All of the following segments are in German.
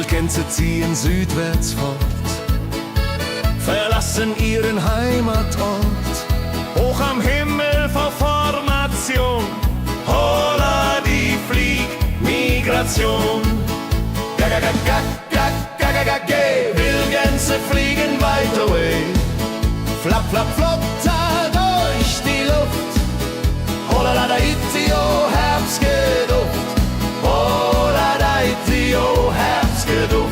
Wildgänse ziehen südwärts fort, verlassen ihren Heimatort. Hoch am Himmel vor Formation, holla die Fliegmigration. Gag, Wildgänse fliegen weit away. Flap, flap, flop, da durch die Luft. Holla da itio, Herbstgeduft. Holla da itio, Herbstgeduft.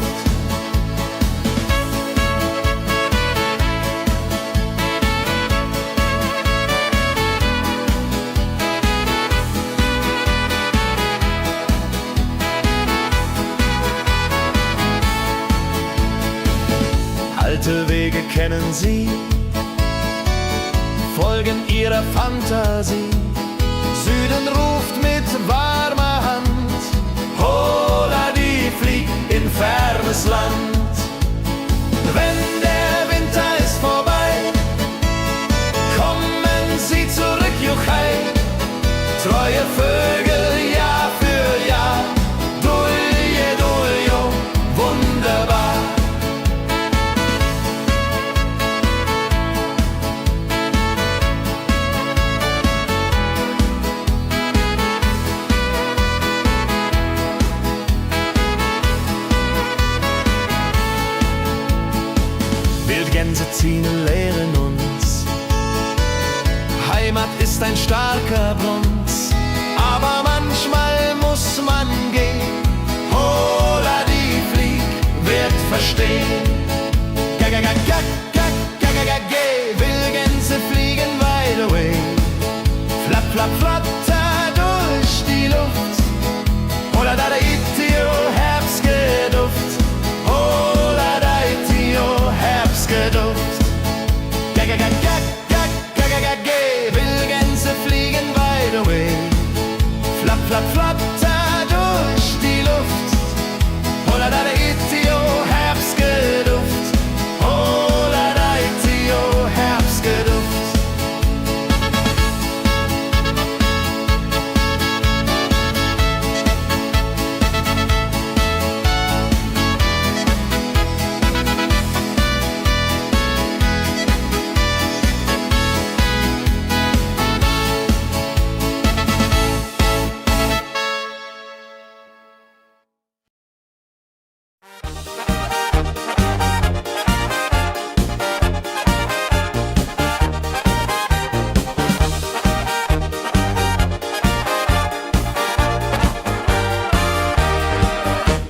Alte Wege kennen sie, folgen ihrer Fantasie. Süden ruft mit warmer Hand, holla die flieg in fernes Land. Wenn der Winter ist vorbei, kommen sie zurück, Juchai. Treue Vögel Jahr für Jahr, Dulje, Duljo, wunderbar. Wildgänse ziehen, lehren uns. Heimat ist ein starker Bronz, aber manchmal muss man gehen. Holla die Flieg wird verstehen. Wildgänse fliegen wide away. Flap, flap, flatter durch die Luft. Holla da itio, Herbstgeduft. Holla da itio, Herbstgeduft. Wildgänse fliegen wide away. Flap, flap, flatter durch die Luft. Holla da itio, Herbstgeduft. Holla da itio, Herbstgeduft.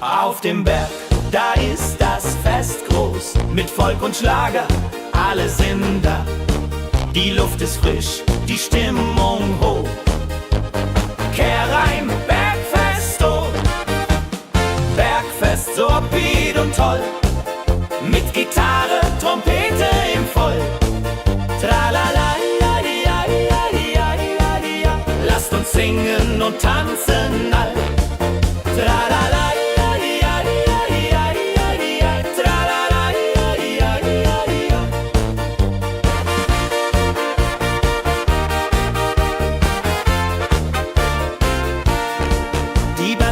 Auf dem Berg, da ist das Fest groß, mit Volk und Schlager, alle sind da. Die Luft ist frisch, die Stimmung hoch. Kehrreim, Bergfest, oh. Bergfest, so upbeat und toll. Mit Gitarre, Trompete im Voll. Tralala, ja, ja, ja, ja, ja, ja. Lasst uns singen und tanzen all. Tralala.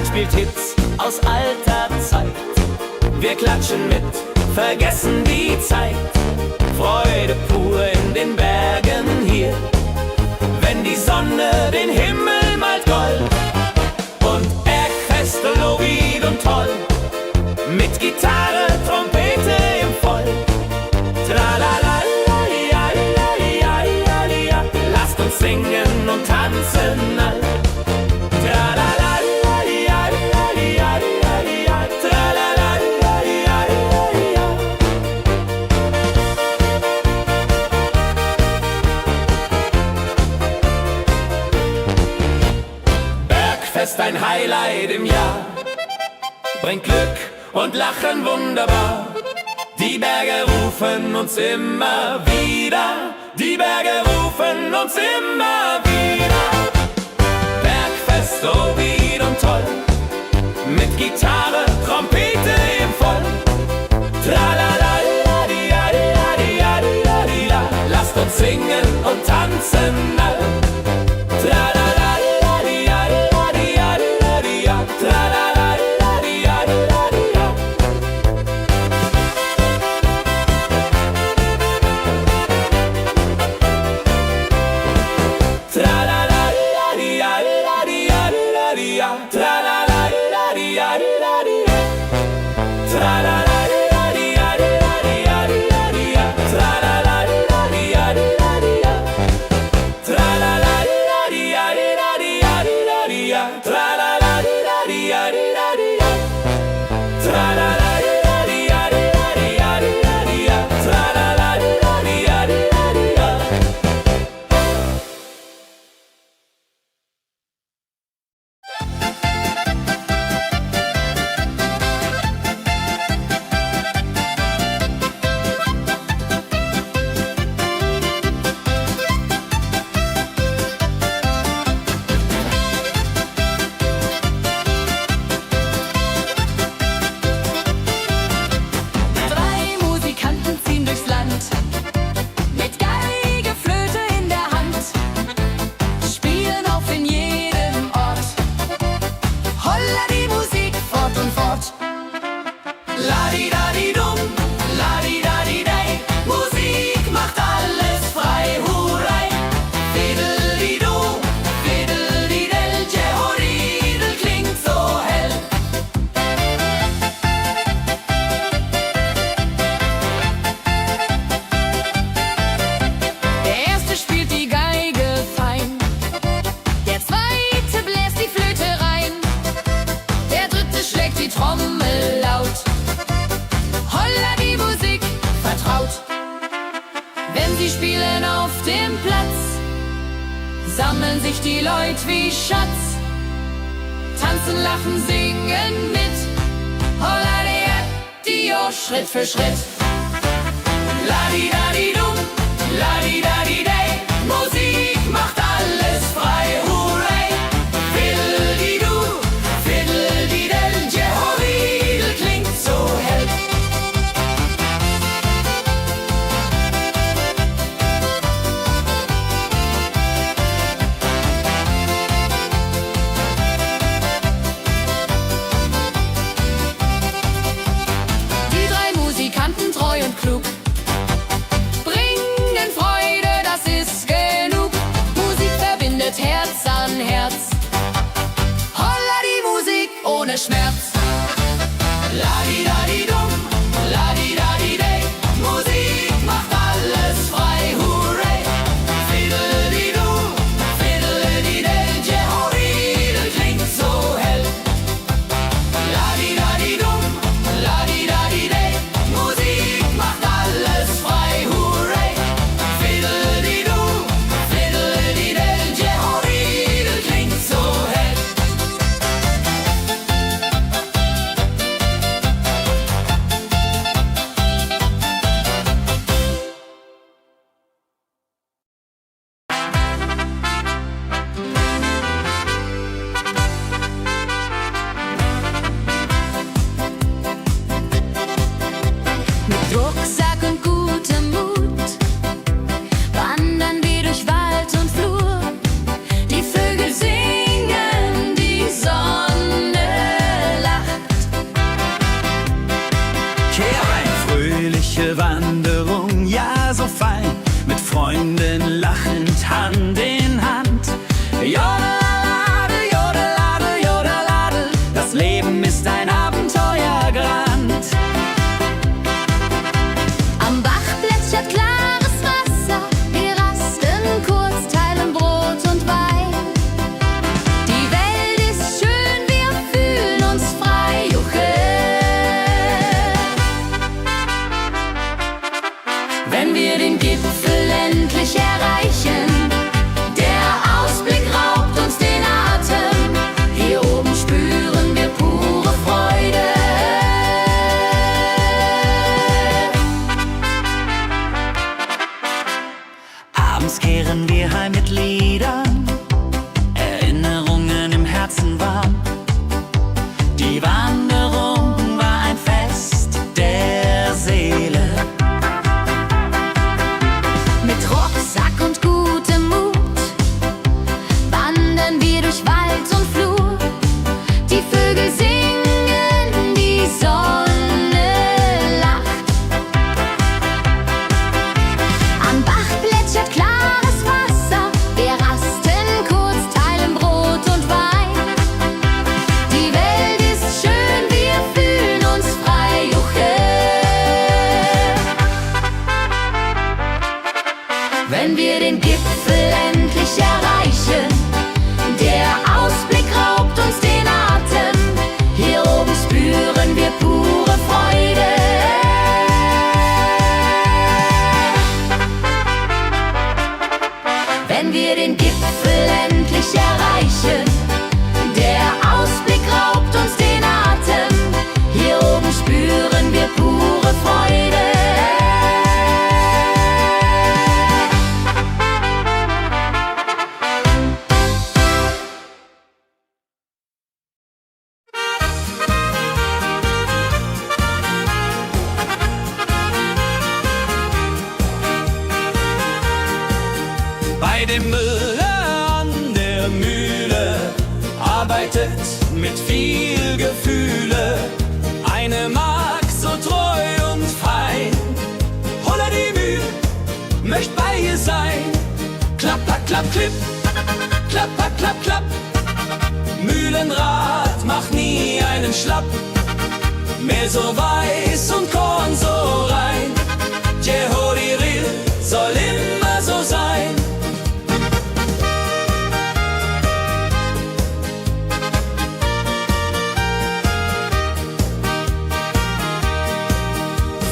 Spielt Hits aus alter Zeit. Wir klatschen mit, vergessen die Zeit. Freude pur in den Bergen hier, wenn die Sonne den Himmel malt gold. Und Bergfest, lobig und toll, mit Gitarre, Trompete im Voll. Tralala, ja, ja, ja, ja, ja. Lasst uns singen und tanzen all. Tralala. Bergfest, ein Highlight im Jahr, bringt Glück und Lachen wunderbar. Die Berge rufen uns immer wieder, die Berge rufen uns immer wieder. Bergfest, so wied und toll, mit Gitarre, Trompete im Voll. Tralala, ja, ja, ja, ja, ja. Lasst uns singen und tanzen all. Tralala, ja, ja, ja, ja, ja. Tralala, ja, ja, ja, ja. Sie spielen auf dem Platz, sammeln sich die Leute wie Schatz, tanzen, lachen, singen mit. Holla Dio, Schritt für Schritt. Ladi-dadi-dum, ladi-dadi-day, Musik macht alles frei, hurray. Fiddle-di-du, fiddle-di-del, Jehoridel klingt so hell. Die drei Musikanten, treu und klug, bringen Freude arbeitet mit viel Gefühle. Eine Magd so treu und fein. Holla die Mühe, möcht bei ihr sein. Klapp, klapp, klapp, klipp, klapp, klapp, klapp, klapp. Mühlenrad macht nie einen Schlapp. Mehl so weiß und Korn so rein. Jehoriril soll immer so sein.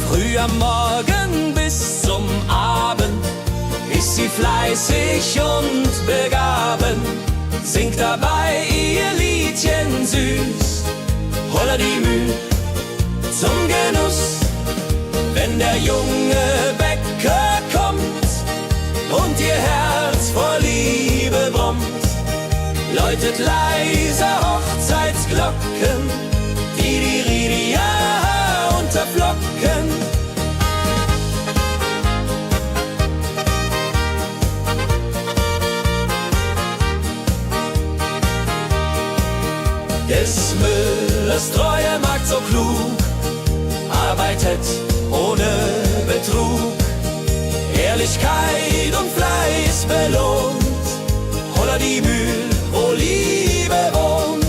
Früh am Morgen bis zum Abend ist sie fleißig und begaben, singt dabei ihr Liedchen süß. Holla die Müh zum Genuss, wenn der junge Bäcker kommt und ihr Herz vor Liebe brummt, läutet leiser Hochzeitsglocken, die Ridia unterflocken. Des Müllers treue Magd so klug, arbeitet ohne Betrug, Ehrlichkeit und Fleiß belohnt. Holla die Mühl, wo Liebe wohnt.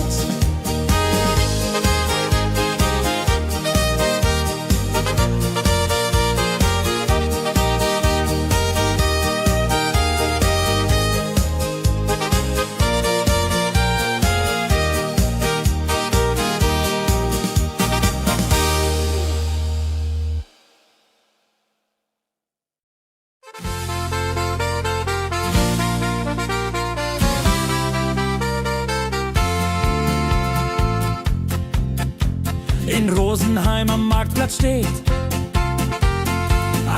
In Rosenheim am Marktplatz steht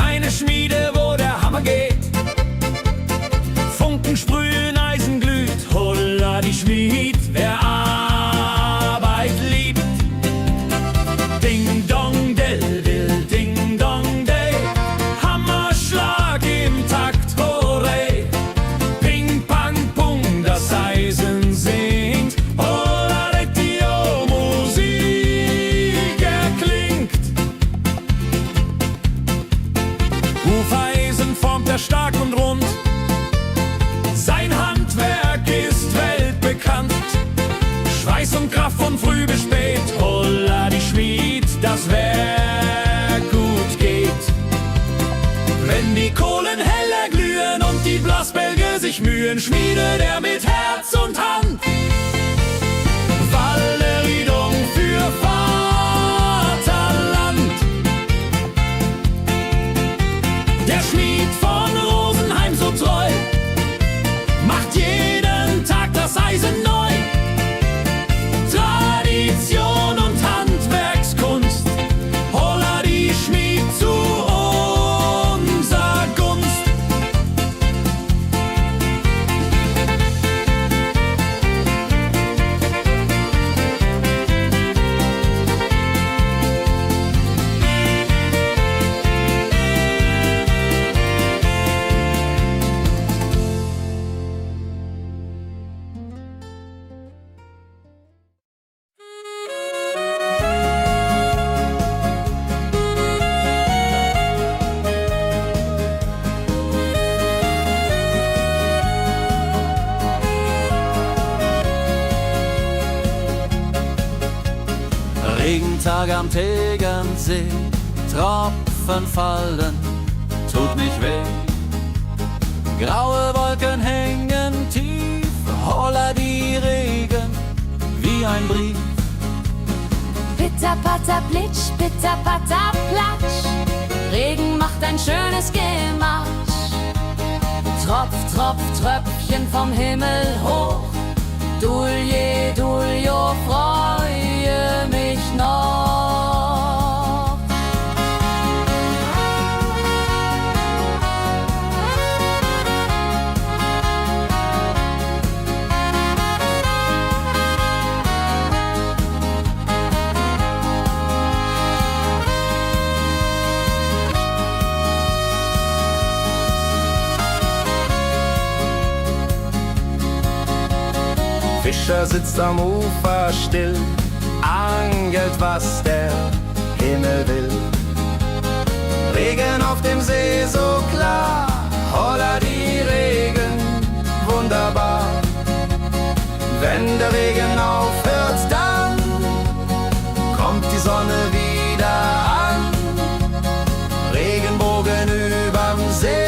eine Schmiede, wo der Hammer geht. Funken sprühen, Eisen glüht, holla die Schmied, wer Arbeit liebt. Ding dong del dill, ding dong day, Hammerschlag im Takt, hooray. Ping pang pung, das Eisen singt, holla retio, Musik erklingt. Hufeisen formt er stark und rund, sein Handwerk ist weltbekannt. Schweiß und Kraft von früh bis spät, holla die Schmied, das Werk gut geht. Wenn die Kohlen heller glühen und die Blasbälge sich mühen, schmiedet er mit Herz und Hand Walleridung für Vaterland. Der Schmied von Rosenheim so treu macht jeden Tag das Eisen neu. Tradition und Handwerkskunst, holla die Schmied zu unser Gunst. Regentag am Tegernsee, Tropfen fallen, tut nicht weh. Graue Wolken hängen tief, holla die Regen wie ein Brief. Pitter, patter, plitsch, pitter, patter, platsch. Regen macht ein schönes Gematsch. Tropf, tropf, Tröpfchen vom Himmel hoch. Dulje, duljo, freue mich noch. Fischer sitzt am Ufer still, angelt, was der Himmel will. Regen auf dem See so klar, holla die Regen, wunderbar. Wenn der Regen aufhört, dann kommt die Sonne wieder an. Regenbogen überm See.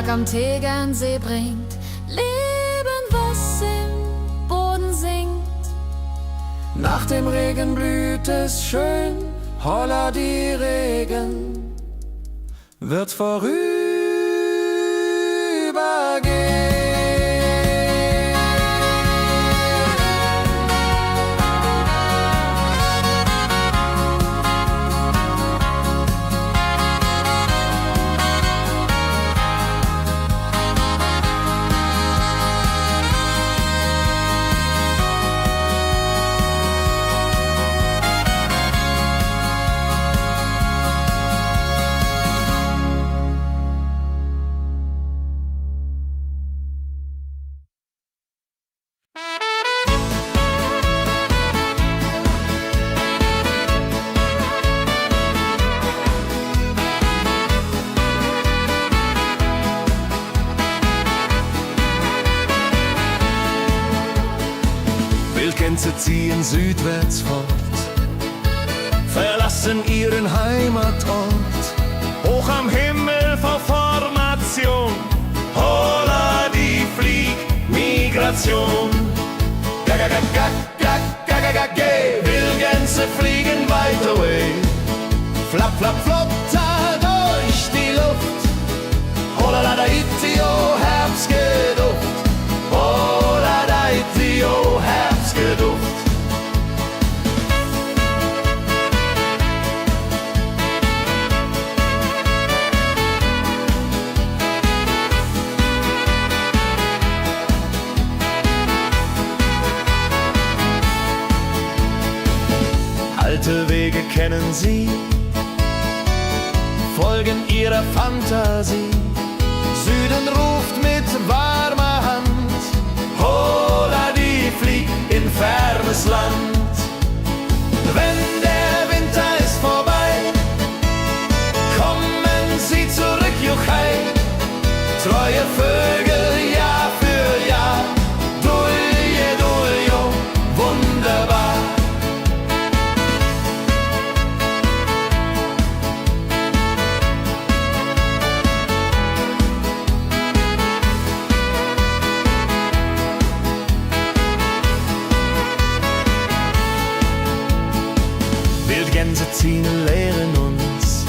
Am Tegernsee bringt Leben, was im Boden singt. Nach dem Regen blüht es schön, holla die Regen wird vorübergehen. Wildgänse ziehen südwärts fort, verlassen ihren Heimatort. Hoch am Himmel vor Formation, holla die Fliegmigration. Wildgänse fliegen weit away, flapp, flapp, flop, da durch die Luft. Holla da itio, Herbstgeduft. Holla da itio, Herbstgeduft. Alte Wege kennen sie, folgen ihrer Fantasie. Süden ruft mit warmer Hand, holla die flieg in fernes Land. Wenn der Winter ist vorbei, kommen sie zurück, juchai. Treue Vögel Jahr für Jahr, dulje, duljo, wunderbar. Wildgänse ziehen, lehren uns,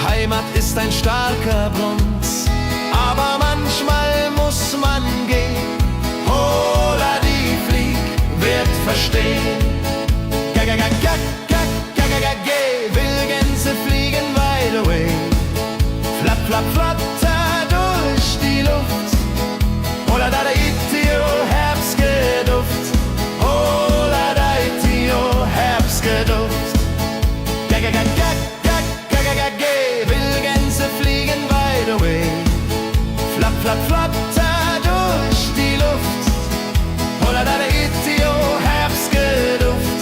Heimat ist ein starker Bronz, aber manchmal muss man gehen. Holla die Flieg wird verstehen. Wildgänse fliegen wide away, flapp, flapp, flatter durch die Luft. Holla da itio, Herbstgeduft. Holla da itio, Herbstgeduft. Wildgänse fliegen wide away, flapp, flapp, flatter durch die Luft. Holla da itio, Herbstgeduft.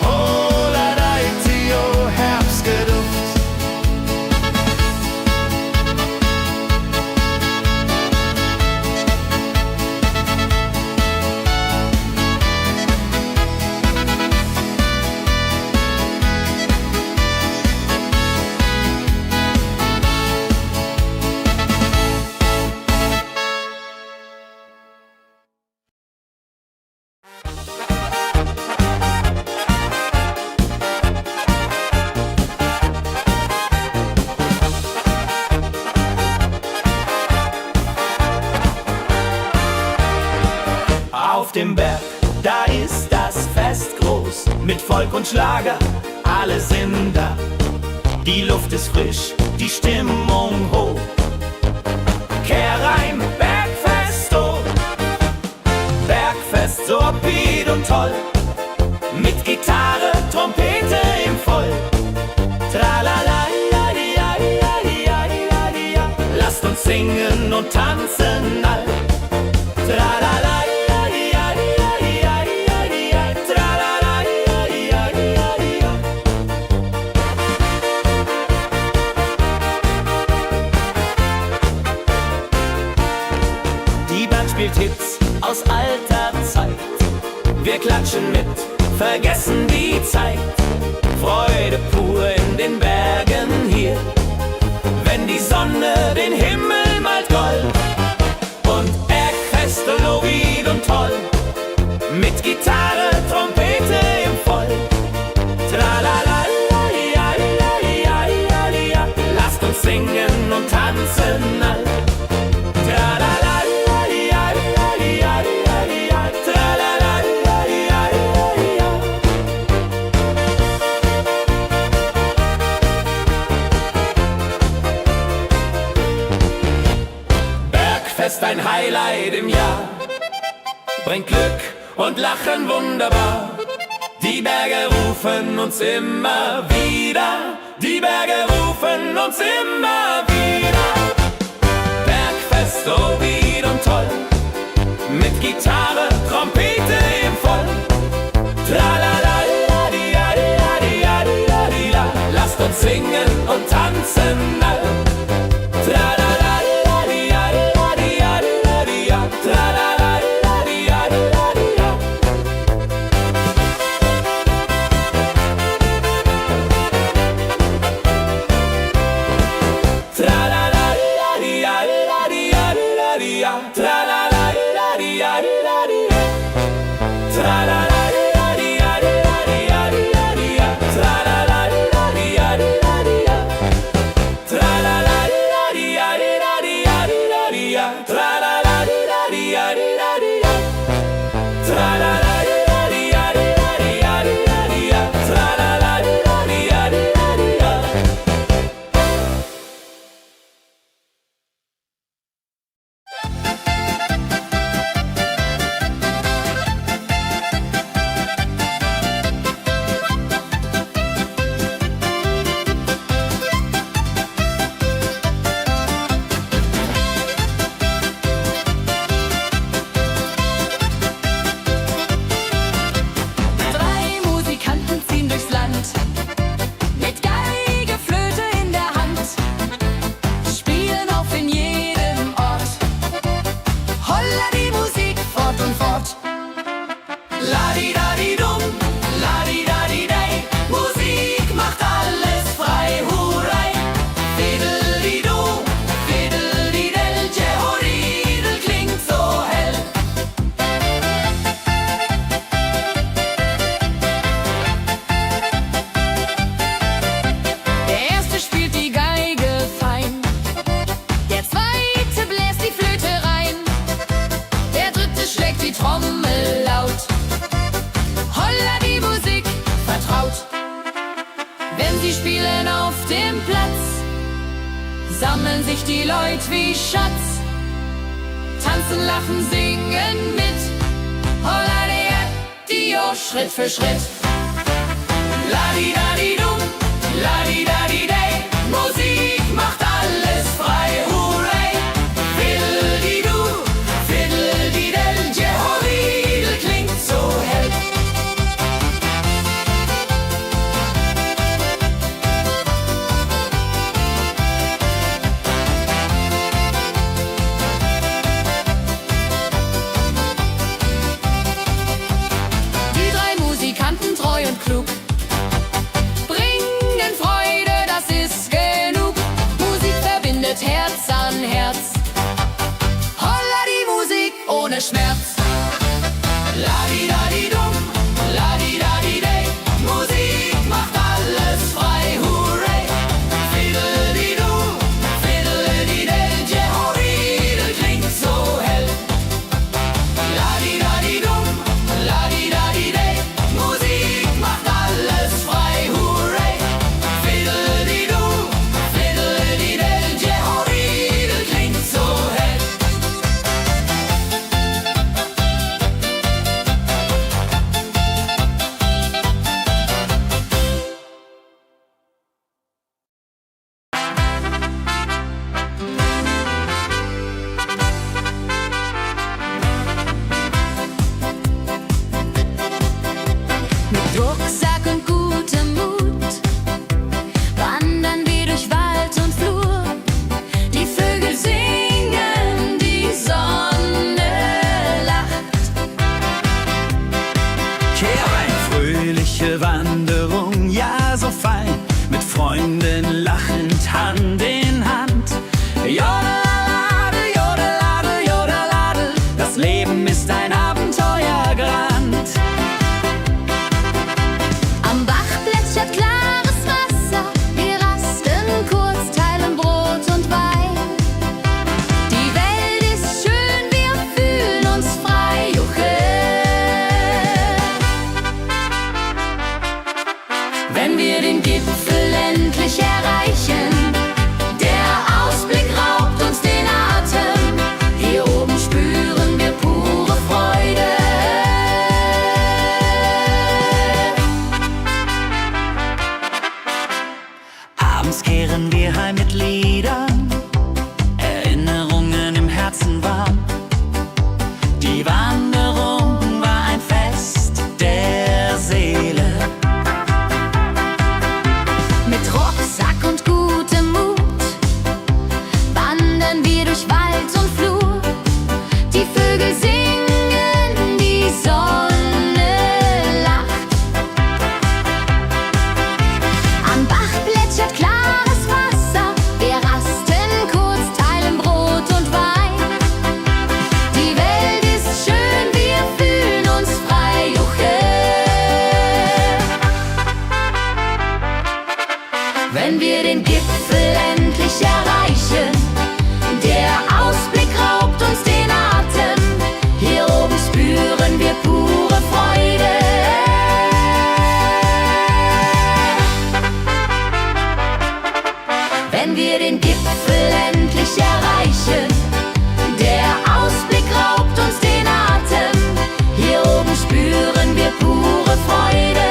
Holla da itio, Herbstgeduft. Folk und Schlager, alle sind da. Die Luft ist frisch, die Stimmung hoch. Kehr rein, Bergfest, oh. Bergfest, so upbeat und toll. Mit Gitarre, Trompete im Voll. Tralala, lasst uns singen und tanzen all. Tralala, die Band spielt Hits aus alter Zeit. Wir klatschen mit, vergessen die Zeit. Freude pur in den Bergen hier, wenn die Sonne den Himmel malt gold. Und Bergfest, Lovid und toll, mit Gitarre, Trompete im Voll. Tralala, lasst uns singen und tanzen all. Bergfest, ein Highlight im Jahr, bringt Glück und Lachen wunderbar. Die Berge rufen uns immer wieder, die Berge rufen uns immer wieder. Bergfest, so wieder und toll, mit Gitarre, Trompete im Voll. Tralala, lasst uns singen und tanzen all. Sammeln sich die Leute wie Schatz, tanzen, lachen, singen mit. Holla die Schritt für Schritt. Ladi-dadi-dum, ladi-dadi-day, Musik macht alles frei, hurray. Fiddle-di-du, fiddle-di-del, Jehoridel klingt so hell. Die drei Musikanten, treu und klug, Freunden lachend Hand in Hand. Jodeladel, jodeladel, jodeladel, das Leben ist ein Abenteuergrand. Am Bach plätschert klares Wasser, wir rasten kurz, teilen Brot und Wein. Die Welt ist schön, wir fühlen uns frei, juche. Wenn wir den Gipfel endlich erreichen, der Ausblick raubt uns den Atem. Hier oben spüren wir pure Freude. Abends kehren wir heim mit Liedern, Erinnerungen im Herzen warm. Die Wanderung war ein Fest der Seele. Mit Rucksack und gutem Mut wandern wir durch Wald und Flur. Die Vögel singen, die Sonne lacht. Am Bach plätschert klares Wasser, wir rasten kurz, teilen Brot und Wein. Die Welt ist schön, wir fühlen uns frei, juche. Wenn wir den Gipfel endlich erreichen, der Ausblick raubt uns den Atem. Hier oben spüren wir pure Freude. Wenn wir den Gipfel endlich erreichen, der Ausblick raubt uns den Atem. Hier oben spüren wir pure Freude.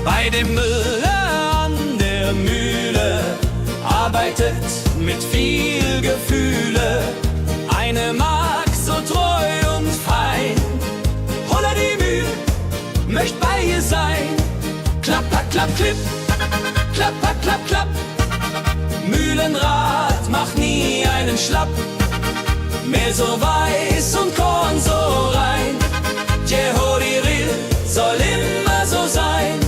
Bei dem Müller an der Mühle arbeitet mit viel Gefühle eine Magd so treu und fein. Holla die Mühl, möcht bei ihr sein. Klapper, klapp, klipp, klapper, klapp, klapp. Mühlenrad macht nie einen Schlapp. Mehl so weiß und Korn so rein. Jehodiril soll immer so sein.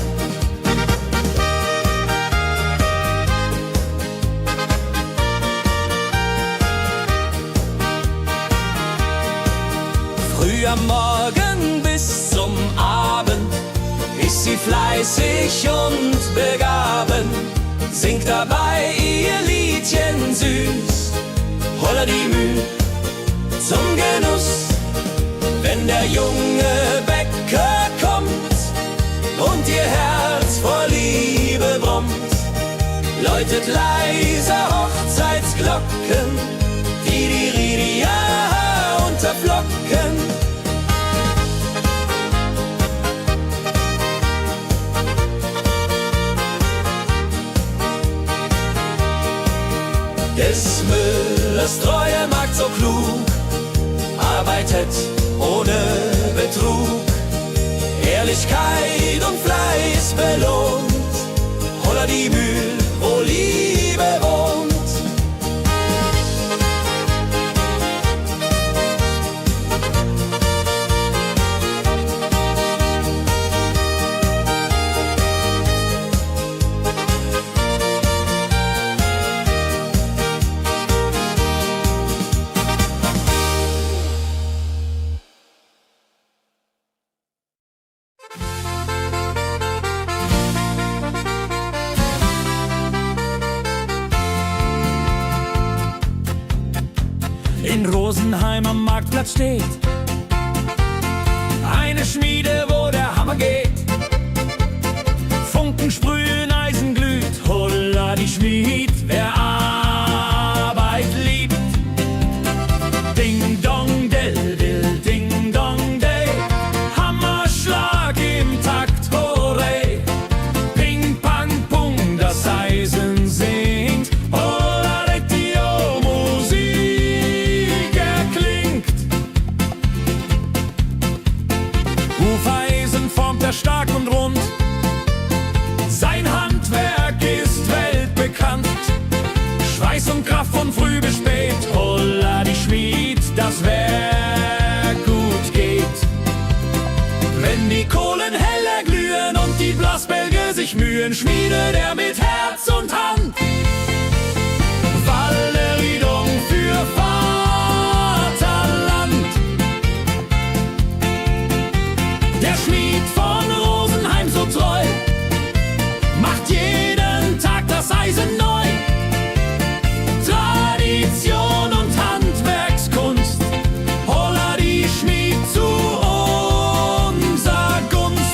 Früh am Morgen bis zum Abend ist sie fleißig und begaben, singt dabei ihr Liedchen süß. Holla die Mühl zum Genuss, wenn der junge Bäcker kommt und ihr Herz vor Liebe brummt, läutet leise Hochzeitsglocken, die Ridia unterflocken. Des Müllers treue Magd so klug, arbeitet ohne Betrug, Ehrlichkeit und Fleiß belohnt. Holla die Mühl, wo Liebe wohnt. In Rosenheim am Marktplatz steht eine Schmiede, wo der Hammer geht. Funken sprühen, Eisen glüht, holla die Schmied, wer Arbeit liebt. Ding dong del dill, ding dong day, Hammerschlag im Takt, hurray. Ping pang pung, das Eisen singt, holla die Musik erklingt. Hufeisen formt der sich Mühen schmiedet er mit Herz und Hand. Walleriedung für Vaterland. Der Schmied von Rosenheim so treu macht jeden Tag das Eisen neu. Tradition und Handwerkskunst, holla die Schmied zu unser Gunst.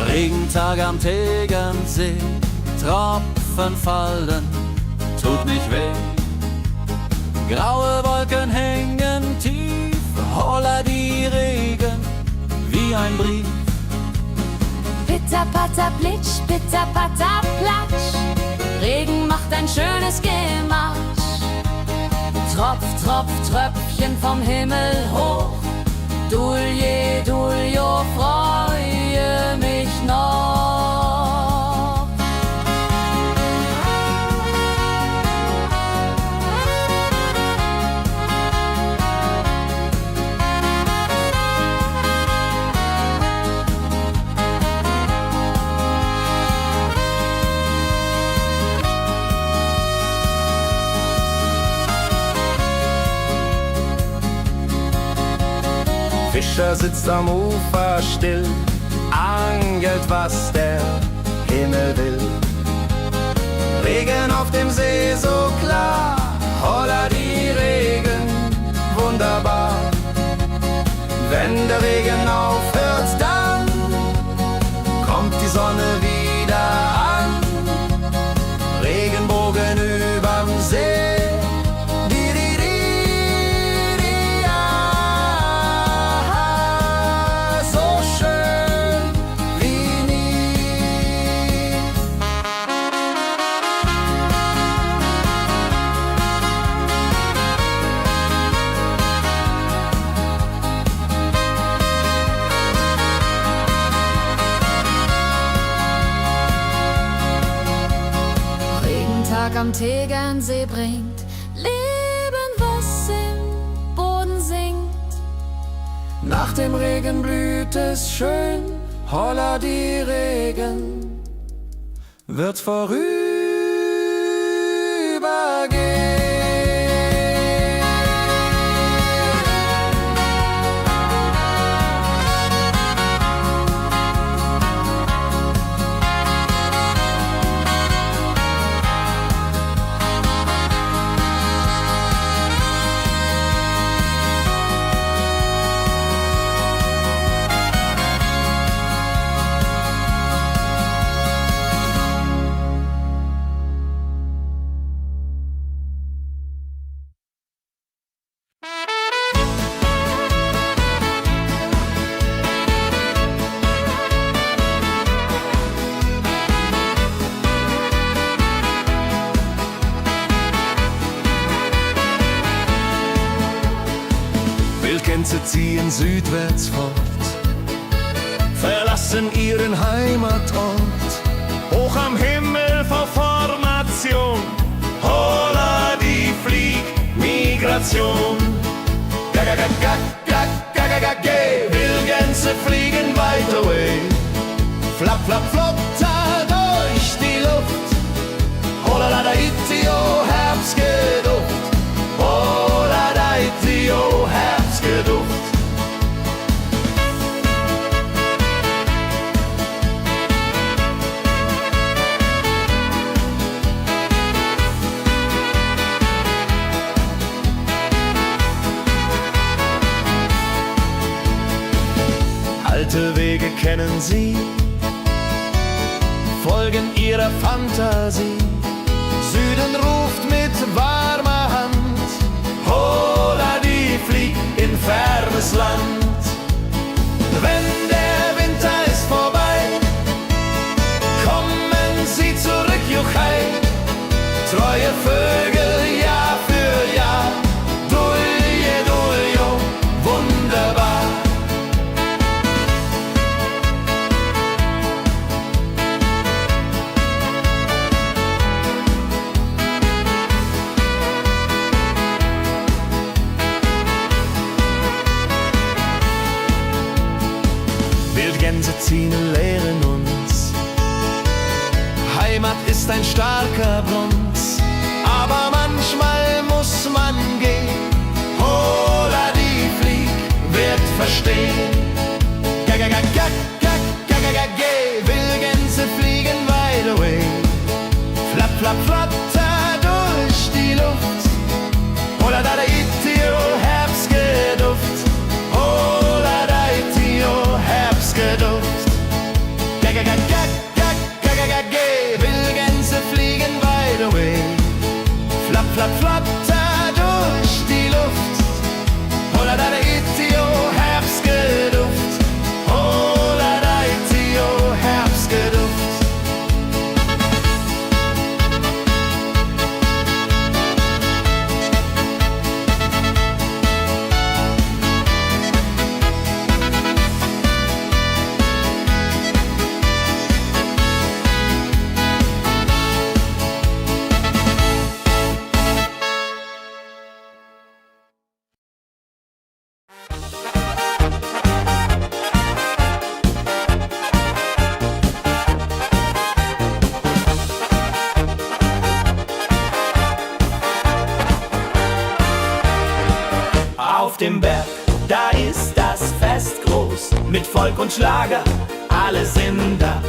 Regentag am Tegernsee, Tropfen fallen, tut nicht weh. Graue Wolken hängen tief, holla die Regen wie ein Brief. Pitter, patter, plitsch, pitter, patter, platsch. Regen macht ein schönes Gemarsch. Tropf, Tropf, Tröpfchen vom Himmel hoch. Dulje, Duljo, freue mich noch. Fischer sitzt am Ufer still, angelt, was der Himmel will. Regen auf dem See so klar, holla die Regen, wunderbar. Wenn der Regen aufhört, dann kommt die Sonne wieder an. Regenbogen überm See. Am Tegernsee bringt Leben, was im Boden singt. Nach dem Regen blüht es schön, holla die Regen wird vorübergehen. Wildgänse ziehen südwärts fort, verlassen ihren Heimatort. Hoch am Himmel vor Formation, holla die Fliegmigration. Wildgänse fliegen weit away, flapp, flapp, flop, da durch die Luft. Holla la da itio, Herbstgeduft. Holla da itio, Herbstgeduft. Alte Wege kennen sie, folgen ihrer Fantasie. Süden ruft mit warmer Hand, holla Routine lehren uns. Heimat ist ein starker Bund, aber manchmal muss man gehen. Holla die Flieg wird verstehen. Will Gänse fliegen wide away. Flapp, flapp, flatter durch die Luft. Holla da Itio, Herbstgeduft. Holla da Itio, Herbstgeduft. Will Gänse fliegen wide away. Flapp, flapp, flatter durch die Luft. Holla da Itio, Herbstgeduft. Holla da Itio, Herbstgeduft. Auf dem Berg, da ist das Fest groß, mit Volk und Schlager, alle sind da.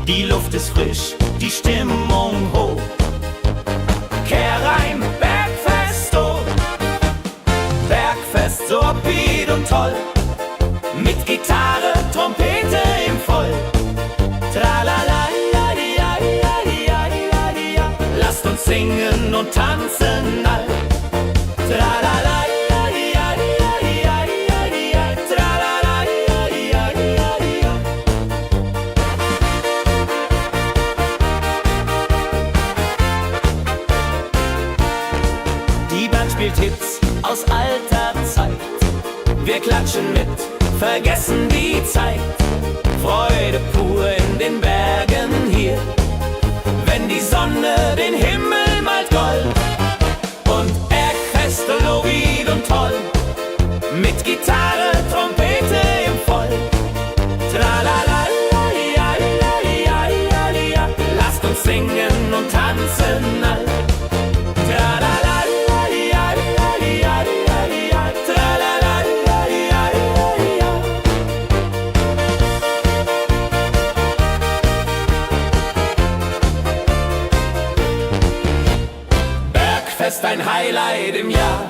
Die Luft ist frisch, die Stimmung hoch. Kehr rein, Bergfest, oh. Bergfest, so upbeat und toll. Mit Gitarre, Trompete im Voll. Tralala, lasst uns singen und tanzen all. Tralala. Spielt Hits aus alter Zeit. Wir klatschen mit, vergessen die Zeit. Freude pur in den Bergen hier. Wenn die Sonne den Himmel malt gold. Und Bergfest, Lovid und toll. Mit Gitarre, Trompete im Voll. Tralala, lasst uns singen und tanzen all. Bergfest, ein Highlight im Jahr,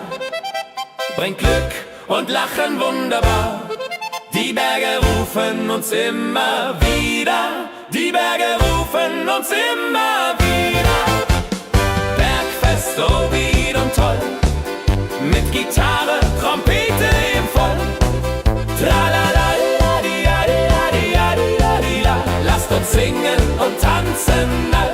bringt Glück und Lachen wunderbar. Die Berge rufen uns immer wieder, die Berge rufen uns immer wieder. Bergfest, oh wieder und toll, mit Gitarre, Trompete im Voll. Tralala, lasst uns singen und tanzen all.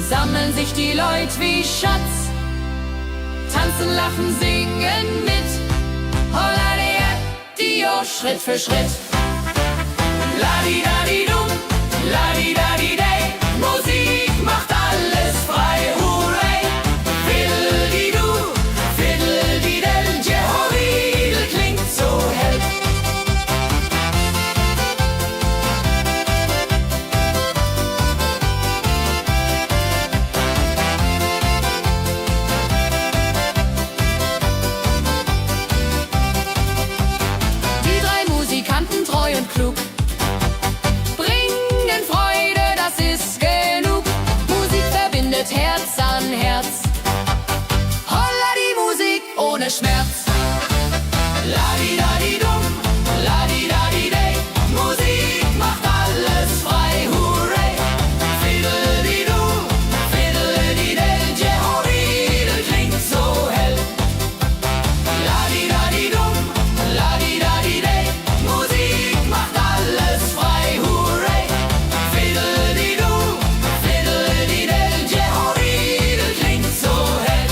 sammeln sich die Leute wie Schatz. Tanzen, lachen, singen mit. Holla die Schritt für Schritt. Ladi-dadi-dum, ladi-dadi-day. Musik macht alles frei, hurray. Fiddle-di-du, fiddle-di-del. Jehoridel klingt so hell. Die drei Musikanten, treu und klug, bringen Freude, das ist genug. Musik verbindet Herz an Herz. Holla die Musik ohne Schmerz. Ladi-dadi-dum, ladi-dadi-day. Musik macht alles frei, hurray. Fiddle-di-du, fiddle-di-del. Jehoridel klingt so hell. Ladi-dadi-dum, ladi-dadi-day. Musik macht alles frei, hurray. Fiddle-di-du, fiddle-di-del. Jehoridel klingt so hell.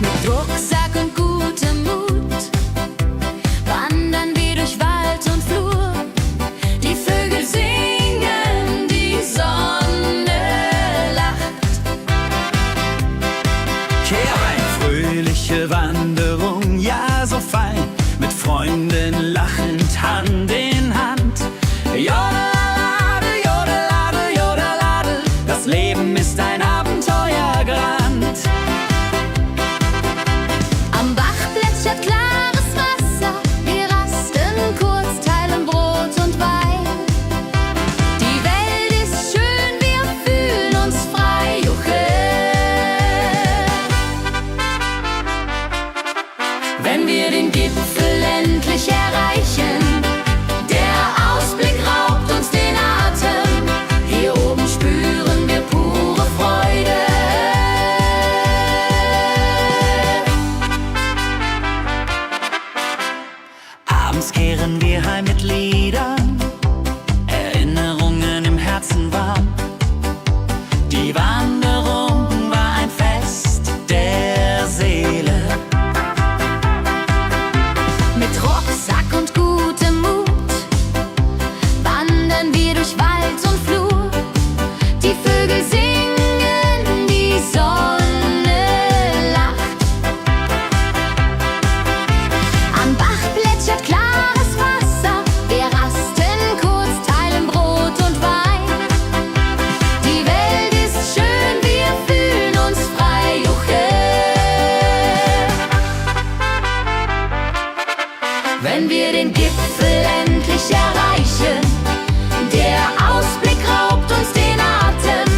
Mit Rucksack und gutem Mut wandern wir durch Wald und Flur. Die Vögel singen, die Sonne lacht. Kehr ein, fröhliche Wanderung, ja so fein, mit Freunden lachend Hand in Hand. Jodelade, jodelade, jodelade, das Leben ist ein Abenteuergrand. Am Bach plätschert klares Wasser, wir rasten kurz, teilen Brot und Wein. Die Welt ist schön, wir fühlen uns frei, juche. Wenn wir den Gipfel endlich erreichen, der Ausblick raubt uns den Atem. Hier oben spüren wir pure Freude. Abends kehren wir heim mit Liedern, Erinnerungen im Herzen warm. Die Wanderung war ein Fest der Seele. Mit Rucksack und gutem Mut wandern wir durch Wald und Flur. Die Vögel singen, die Sonne lacht. Am Bach plätschert klares Wasser, wir rasten kurz, teilen Brot und Wein. Die Welt ist schön, wir fühlen uns frei, juche. Wenn wir den Gipfel endlich erreichen, der Ausblick raubt uns den Atem.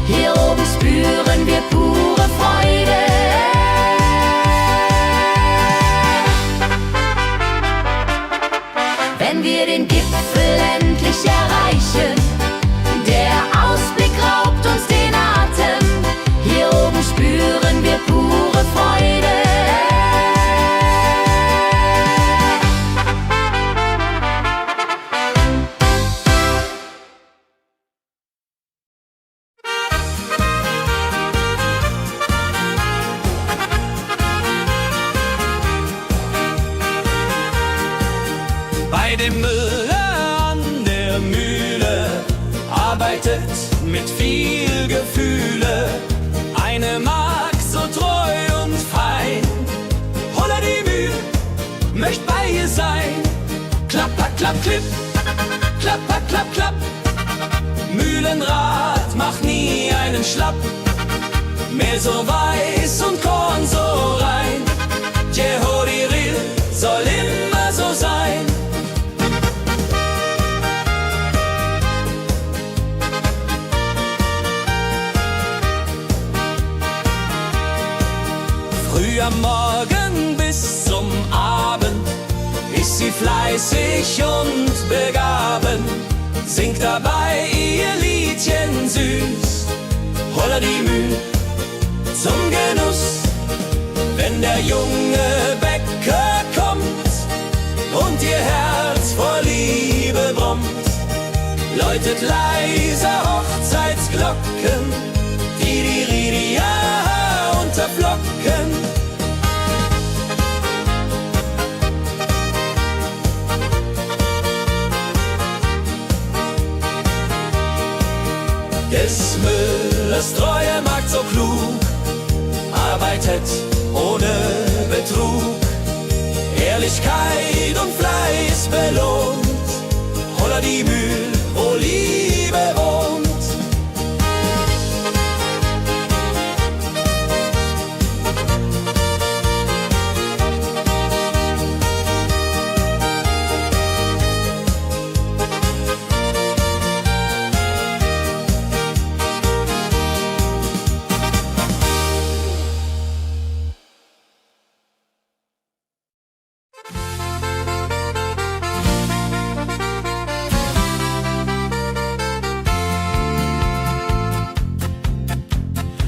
Hier oben spüren wir pure Freude. Wenn wir den Gipfel endlich erreichen, der Ausblick raubt uns den Atem. Hier oben spüren wir pure Freude. Bei dem Müller an der Mühle arbeitet mit viel Gefühle eine Magd so treu und fein. Holla die Mühle, möcht bei ihr sein. Klapper, klapp, klipp, klapper, klapp, klapp. Mühlenrad macht nie einen Schlapp. Mehr so weiß und Korn so rein. Jehoridel soll immer so sein. Früh am Morgen bis zum Abend ist sie fleißig und begaben, singt dabei ihr Liedchen süß. Holla die Müh zum Genuss, wenn der junge Bäcker kommt und ihr Herz vor Liebe brummt, läutet leise Hochzeitsglocken, die Ridia unterflocken. Des Müllers treue Magd so klug, arbeitet ohne Betrug, Ehrlichkeit und Fleiß belohnt, holla die Mühl, wo Liebe wohnt.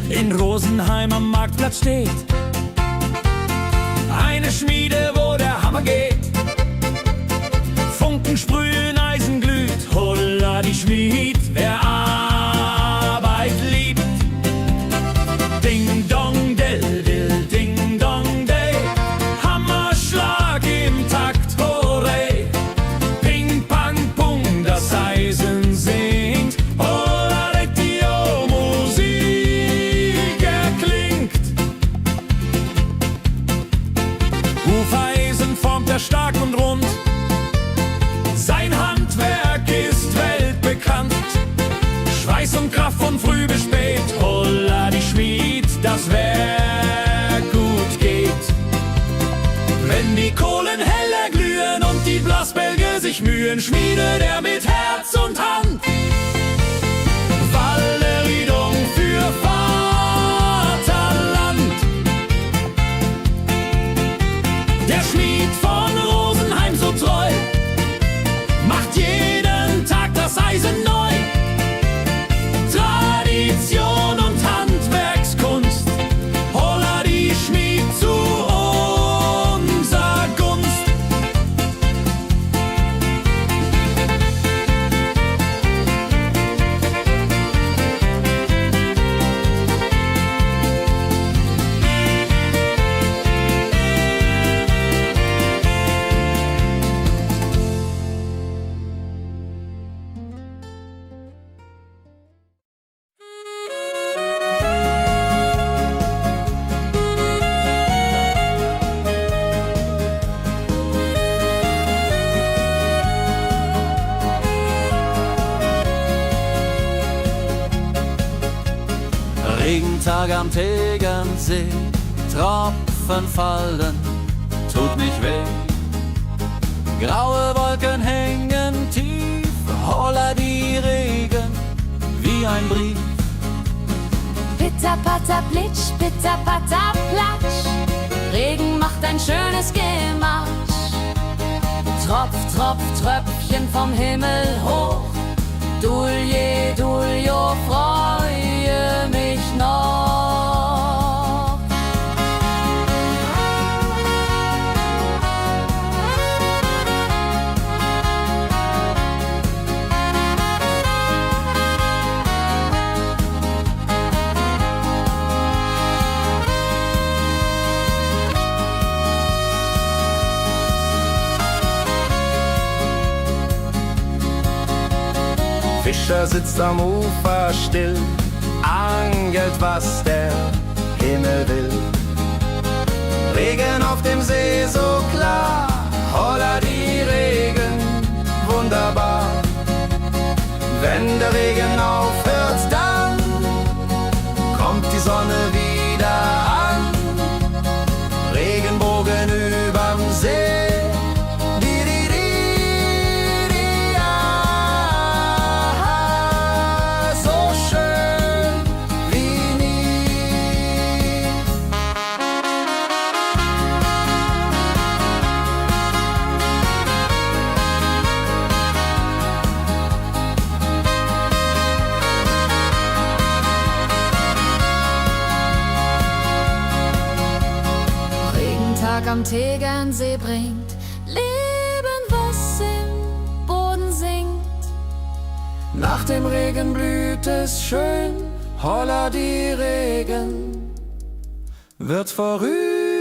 In Rosenheim am Marktplatz steht eine Schmiede, wo der Hammer geht. Funken sprühen, Eisen glüht, holla die Schmied, wer Arbeit liebt. Ding dong del dill, ding dong day, Hammerschlag im Takt, hooray. Ping pang pung, das Eisen singt, holla die Musik erklingt. Hufeisen formt er stark und rund, sein Handwerk ist weltbekannt. Schweiß und Kraft von früh bis spät, holla die Schmied, das Werk gut geht. Wenn die Kohlen heller glühen und die Blasbälge sich mühen, schmiedet er mit Herz und Hand Walleriedung für Vaterland. Der Schmied von Rosenheim so treu macht jeden Tag das Eisen neu. Tradition und Handwerkskunst, holla die Schmied zu unser Gunst. Regentag am Tegernsee, Tropfen fallen, tut nicht weh. Graue Wolken hängen tief, holla die Regen wie ein Brief. Pitter, patter, plitsch, pitter, patter, platsch. Regen macht ein schönes Gemarsch. Tropf, Tropf, Tröpfchen vom Himmel hoch. Dulje, Duljo, freue mich noch. Fischer sitzt am Ufer still, angelt, was der Himmel will. Regen auf dem See so klar, holla die Regen, wunderbar. Wenn der Regen aufhört, dann kommt die Sonne wieder an. Regenbogen überm See. Berg am Tegernsee bringt Leben, was im Boden singt. Nach dem Regen blüht es schön, holla die Regen wird vorübergehen.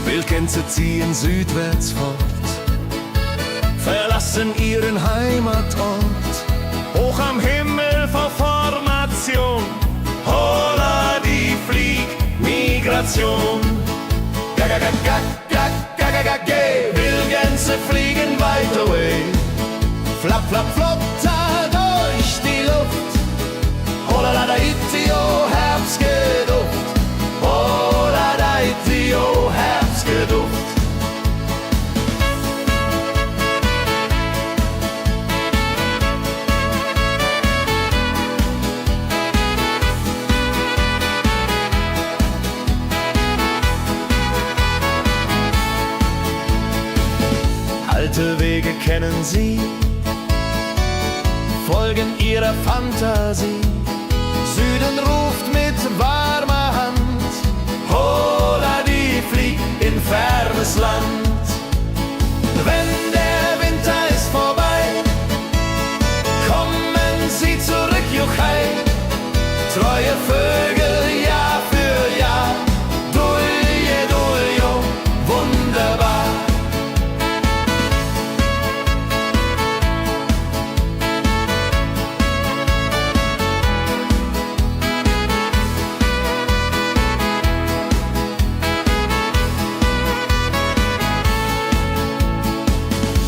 Wildgänse ziehen südwärts fort, verlassen ihren Heimatort. Hoch am Himmel vor Formation, holla die Fliegmigration. Wildgänse fliegen weit away, flap, flap, flotter durch die Luft. Holla da itio, Herbstgeduft. Holla da itio, Herbstgeduft. Alte Wege kennen sie, folgen ihrer Fantasie. Süden ruft mit warmer Hand, holla die flieg in fernes Land. Wenn der Winter ist vorbei, kommen sie zurück, juchai. Treue Vögel Jahr für Jahr, dulje, duljo, wunderbar.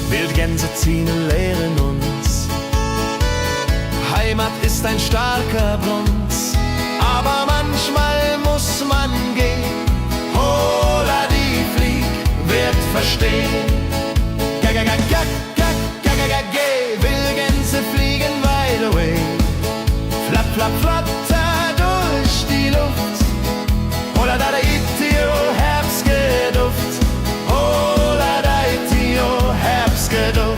Wildgänse ziehen, lehren uns. Heimat ist ein starker Bronz, aber manchmal muss man gehen. Holla die Flieg wird verstehen. Wildgänse fliegen wide away, flap, flap, flatter durch die Luft. Holla da itio, Herbstgeduft. Holla da itio, Herbstgeduft.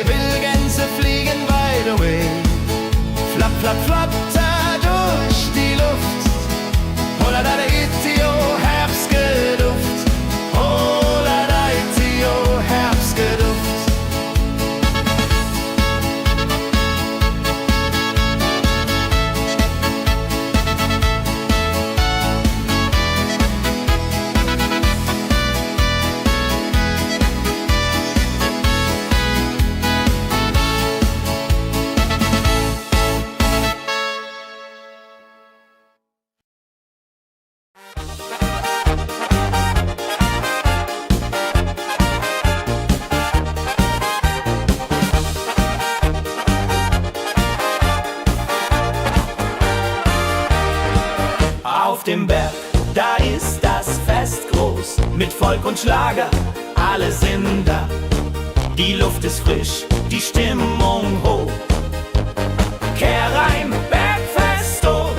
Wildgänse fliegen wide away, flap, flap, flatter durch die Luft. Holla da itio, Herbstgeduft. Holla da itio, Herbstgeduft. Auf dem Berg, da ist das Fest groß, mit Volk und Schlager, alle sind da. Die Luft ist frisch, die Stimmung hoch. Kehr rein, Bergfest, oh.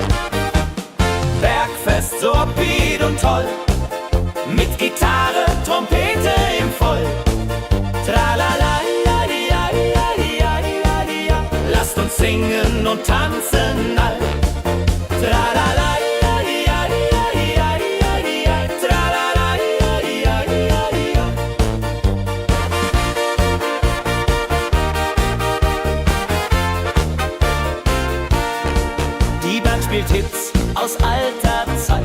Bergfest, so upbeat und toll, mit Gitarre, Trompete im Voll. Tralala, ja, ja, ja, ja, ja, ja. Lasst uns singen und tanzen all. Tralala. Spielt Hits aus alter Zeit.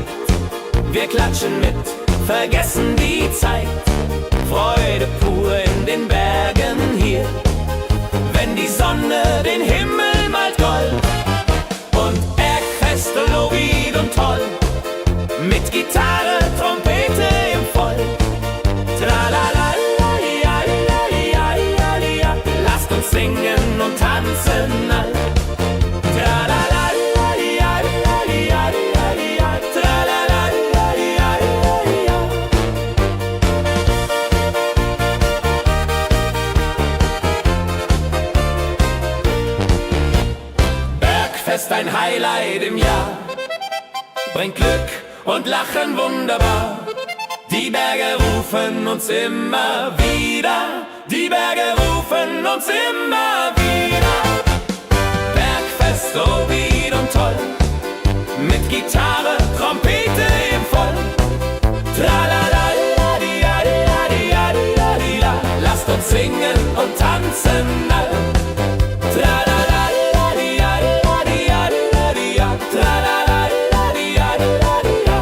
Wir klatschen mit, vergessen die Bergfest ein Highlight im Jahr. Bringt Glück und Lachen wunderbar. Die Berge rufen uns immer wieder. Die Berge rufen uns immer wieder. Bergfest, oh wie und toll. Mit Gitarre, Trompete im Voll. Tralalaladiadiadiadiadida. Lasst uns singen und tanzen all. Tralalaladiadiadiadiadida. Tralalaladiadiadida.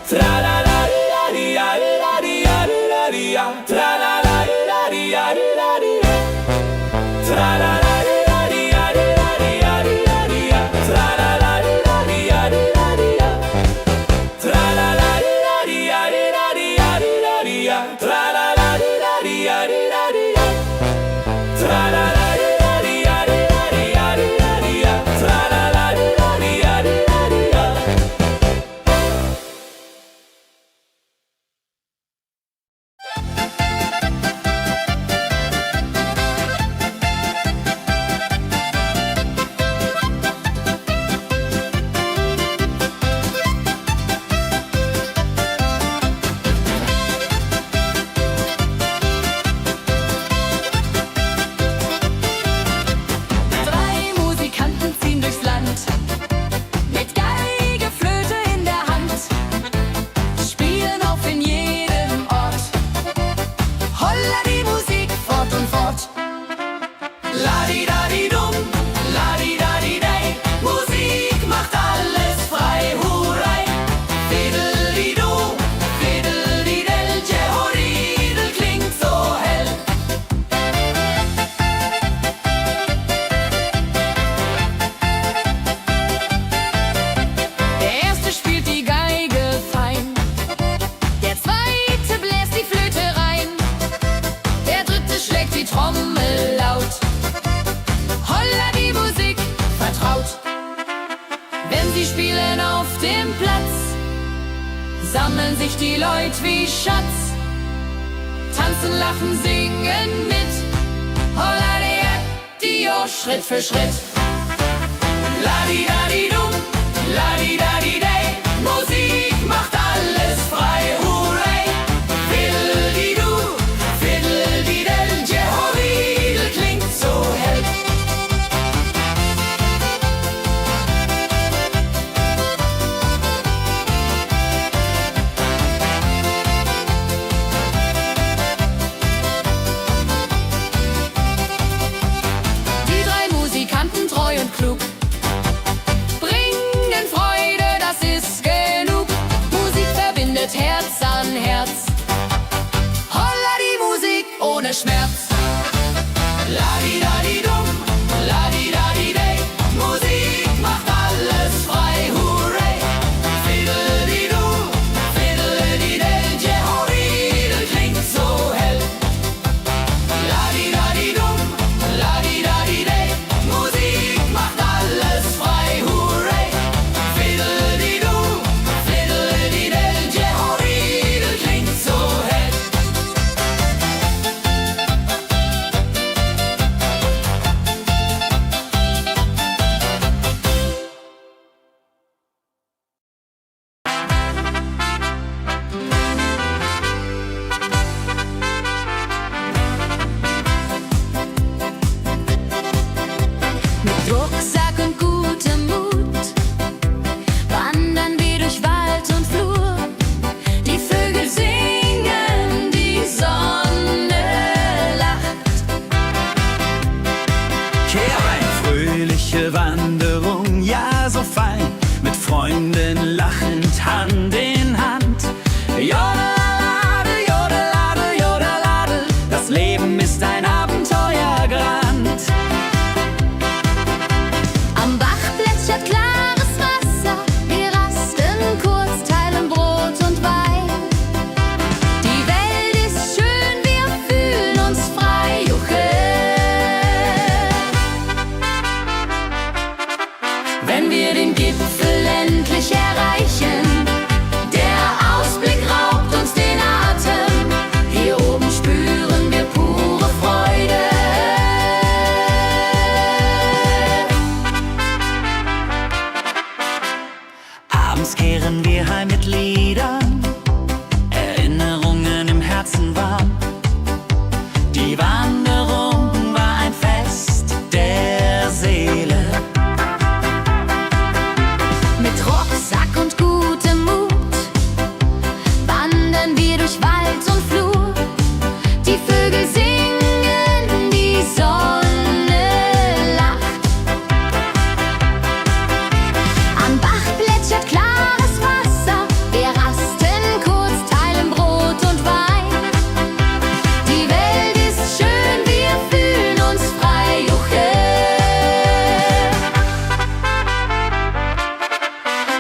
Tralalaladiadiadiadida. Tralalaladiadiadida. Tralalaladiadiadida. Tralalaladiadiadida. Tralalaladiadiadida. Tralalaladiadiadida. Tralalaladiadiadida. Tralalaladiadiadida. Drei Musikanten ziehen durchs Land, mit Geige, Flöte in der Hand, spielen auf in jedem Ort. Holla die Musik fort und fort. Ladidadidum, ladidadidei, Musik macht alles frei, hurrei. Fiddelidu, fiddelidel, Jehoridel klingt so hell. Der erste spielt die Geige fein, der zweite bläst die Flöte rein, der dritte schlägt die Trommel laut. Holla die Musik vertraut. Wenn sie spielen auf dem Platz, sammeln sich die Leute wie Schatz, tanzen, lachen, singen mit. Holla der Dio, Schritt für Schritt. Ladidadidum, ladidadidei, Musik macht alles frei, hurray. Fiddelidu, fiddelidel, Jehoridel klingt so hell. Die drei Musikanten, treu und klug, Abends kehren wir heim mit Liedern, Erinnerungen im Herzen warm. Die Wanderung war ein Fest der Seele. Mit Rucksack und gutem Mut wandern wir durch Wald und Flur. Die Vögel singen, die Sonne lacht. Am Bach plätschert klares Wasser. Wir rasten kurz, teilen Brot und Wein. Die Welt ist schön, wir fühlen uns frei. Juche.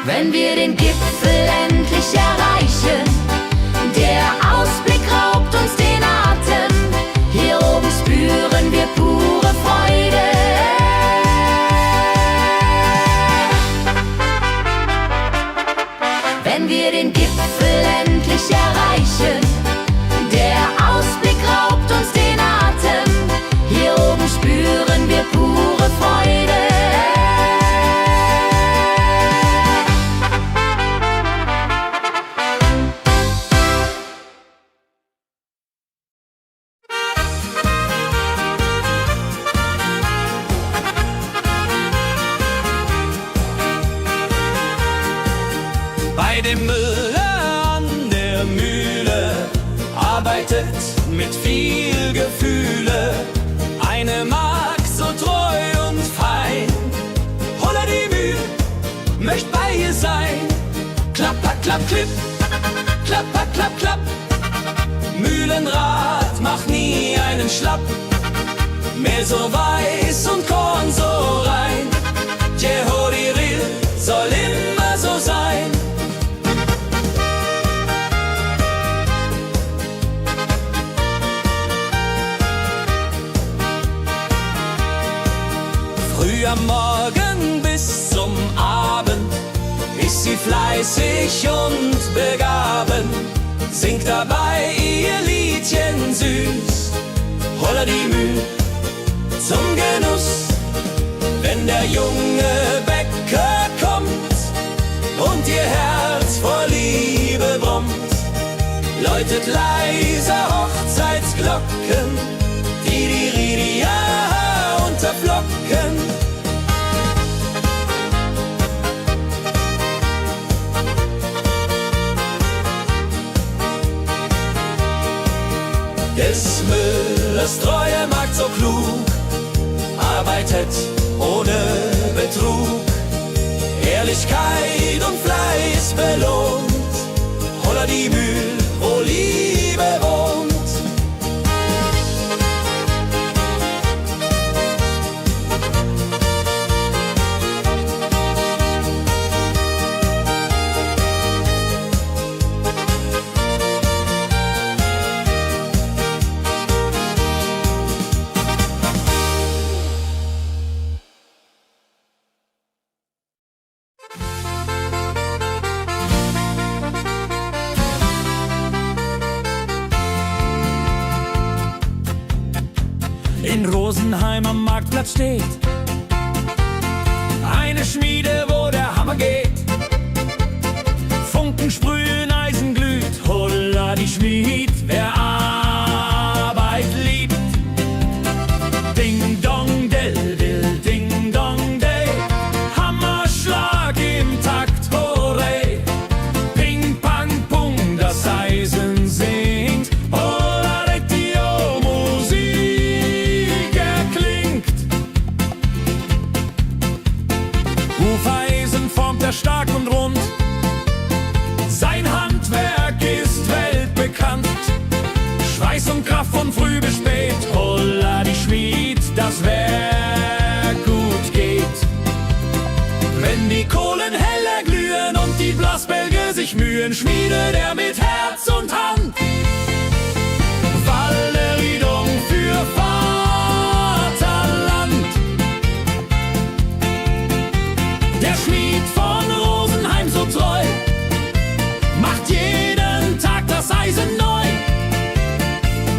Wenn wir den Gipfel endlich erreichen, der Ausblick raubt uns den Atem. Hier oben spüren wir pure Freude. Wenn wir den Gipfel endlich erreichen, der Ausblick raubt uns den Atem. Hier oben spüren wir pure Freude. Bei dem Müller an der Mühle arbeitet mit viel Gefühle eine Magd so treu und fein. Holla die Mühl, möcht bei ihr sein. Klapper, klapp, klipp, klapper, klapp, klapp. Mühlenrad macht nie einen Schlapp. Mehr so weiß und Korn so rein. Jehoriril soll immer so sein. Früh am Morgen bis zum Abend ist sie fleißig und begaben, singt dabei ihr Liedchen süß. Holla die Mühl zum Genuss, wenn der junge Bäcker kommt und ihr Herz vor Liebe brummt, läutet leise Hochzeitsglocken, die Ridia unterflocken. Des Müllers treue Magd so klug, arbeitet ohne Betrug, Ehrlichkeit und Fleiß belohnt. Holla die Mühl, wo Liebe wohnt. In Rosenheim am Marktplatz steht eine Schmiede, wo der Hammer geht. Funken sprühen, Eisen glüht, holla die Schmied, wer Arbeit liebt. Ding dong del dill, ding dong day, Hammerschlag im Takt, hurray. Ping pang pung, das Eisen singt, holla Retio, Musik erklingt. Hufeisen formt er stark und rund, sein Handwerk ist weltbekannt. Schweiß und Kraft von früh bis spät, holla die Schmied, das Werk gut geht. Wenn die Kohlen heller glühen und die Blasbälge sich mühen, schmiedet er mit Herz und Hand Walleriedung für Vaterland. Der Schmied von Rosenheim so treu macht jeden Tag das Eisen neu.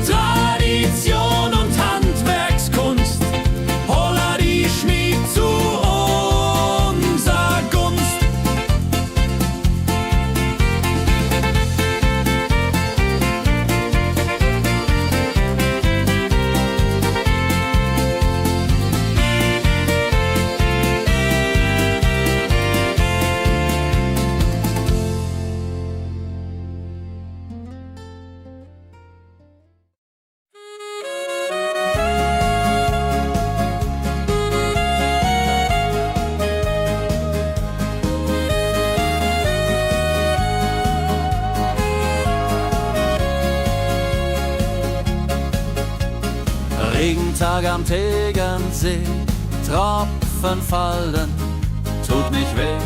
Tradition und Handwerkskunst, holla die Schmied zu unser Gunst. Tag am Tegernsee, Tropfen fallen, tut nicht weh.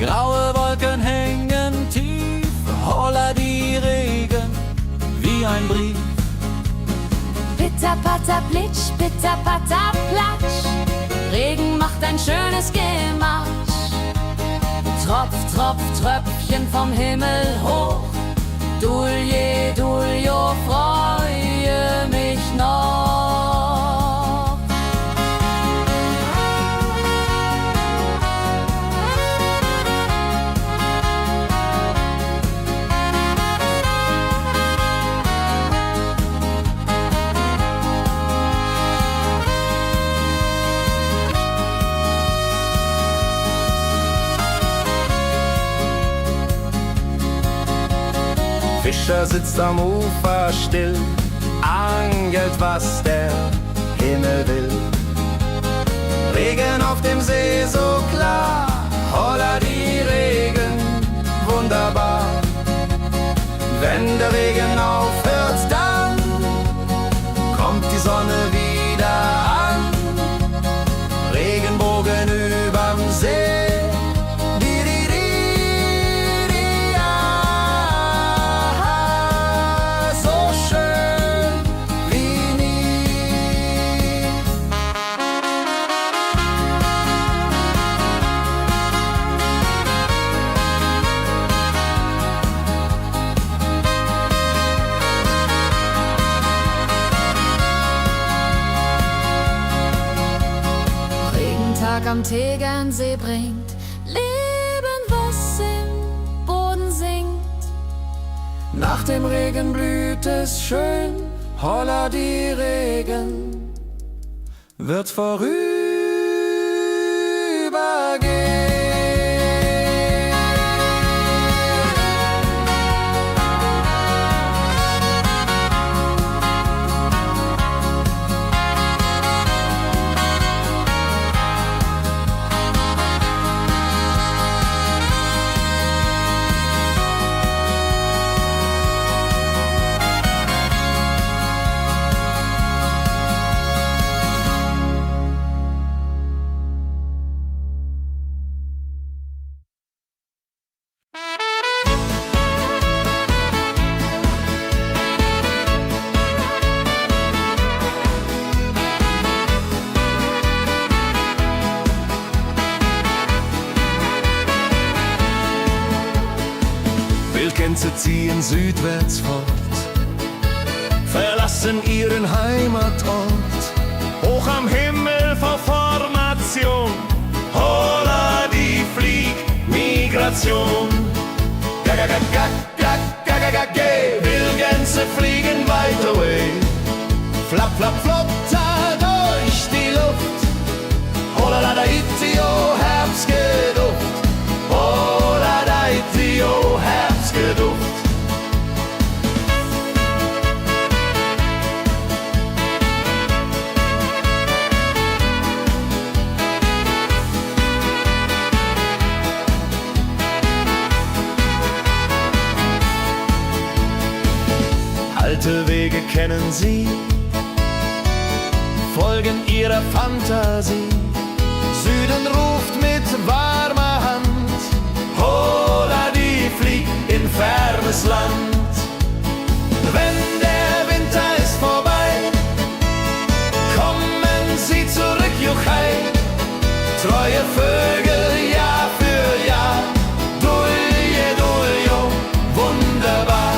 Graue Wolken hängen tief, holla die Regen wie ein Brief. Pitter, patter, plitsch, pitter, patter, platsch. Regen macht ein schönes Gematsch. Tropf, Tropf, Tröpfchen vom Himmel hoch. Dulje, Duljo, freue mich noch. Fischer sitzt am Ufer still, angelt, was der Himmel will. Regen auf dem See so klar, holla die Regen, wunderbar. Wenn der Regen aufhört, dann kommt die Sonne wieder an. Regenbogen überm See. Am Tegernsee bringt Leben, was im Boden singt. Nach dem Regen blüht es schön, holla die Regen wird vorübergehen. Wildgänse ziehen südwärts fort, verlassen ihren Heimatort. Hoch am Himmel vor Formation, holla die Fliegmigration. Wildgänse fliegen weit away, flapp, flapp, flop, da durch die Luft. Holla la da itio, Herbstgeduft. Holla da itio, Herbstgeduft. Alte Wege kennen sie, folgen ihrer Fantasie. Süden ruft mit warmer Hand, holla die fliegt in fernes Land. Wenn der Winter ist vorbei, kommen sie zurück, Juchai. Treue Vögel Jahr für Jahr, Dulje, Duljo, wunderbar.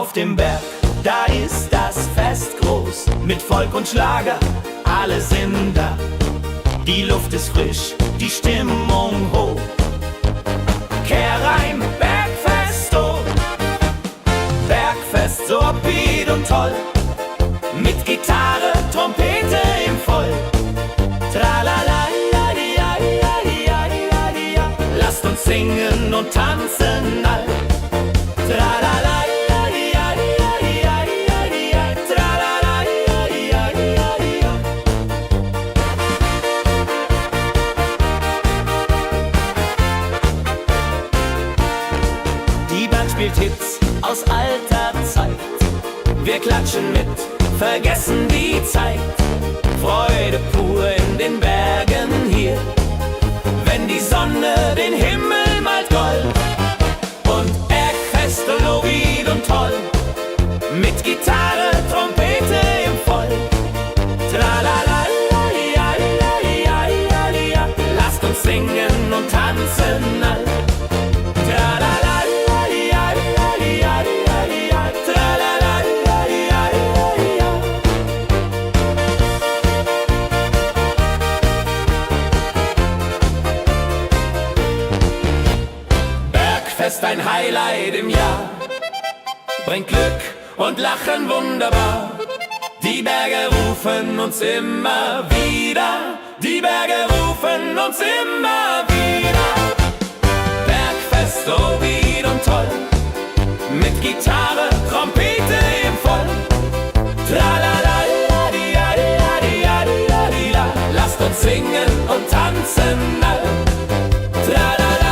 Auf dem Berg, da ist das Fest groß, mit Volk und Schlager, alle sind da. Die Luft ist frisch, die Stimmung hoch. Kehr rein, Bergfest, oh. Bergfest, so upbeat und toll. Mit Gitarre, Trompete im Voll. Tralala, lasst uns singen und tanzen all. Tralala, die Band spielt Hits aus alter Zeit. Wir klatschen mit, vergessen die Zeit. Freude pur in den Bergen hier, wenn die Sonne den Himmel malt gold. Und Bergfest, lobig und toll, mit Gitarre, Trompete im Voll. Tralala, lasst uns singen und tanzen all. Tralala, Bergfest, ein Highlight im Jahr, bringt Glück und Lachen wunderbar. Die Berge rufen uns immer wieder, die Berge rufen uns immer wieder. Bergfest, so wied und toll, mit Gitarre, Trompete im Voll. Tralala, lasst uns singen und tanzen all. Tralala,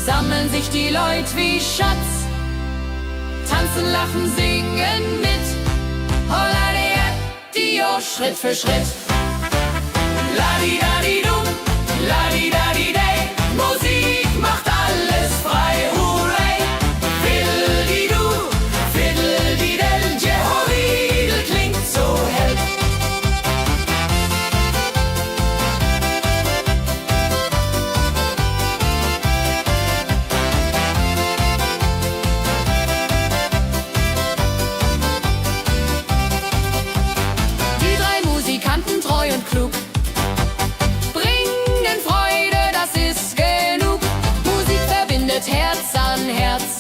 sammeln sich die Leute wie Schatz, tanzen, lachen, singen mit. Holla Dio, Schritt für Schritt. Ladi-dadi-dum, ladi-dadi-day, Musik macht alles frei, hurray. Fiddle-di-du, fiddle-di-del, Jehoridel klingt so hell. Die drei Musikanten, treu und klug, bringen Freude, das ist genug. Musik verbindet Herz an Herz.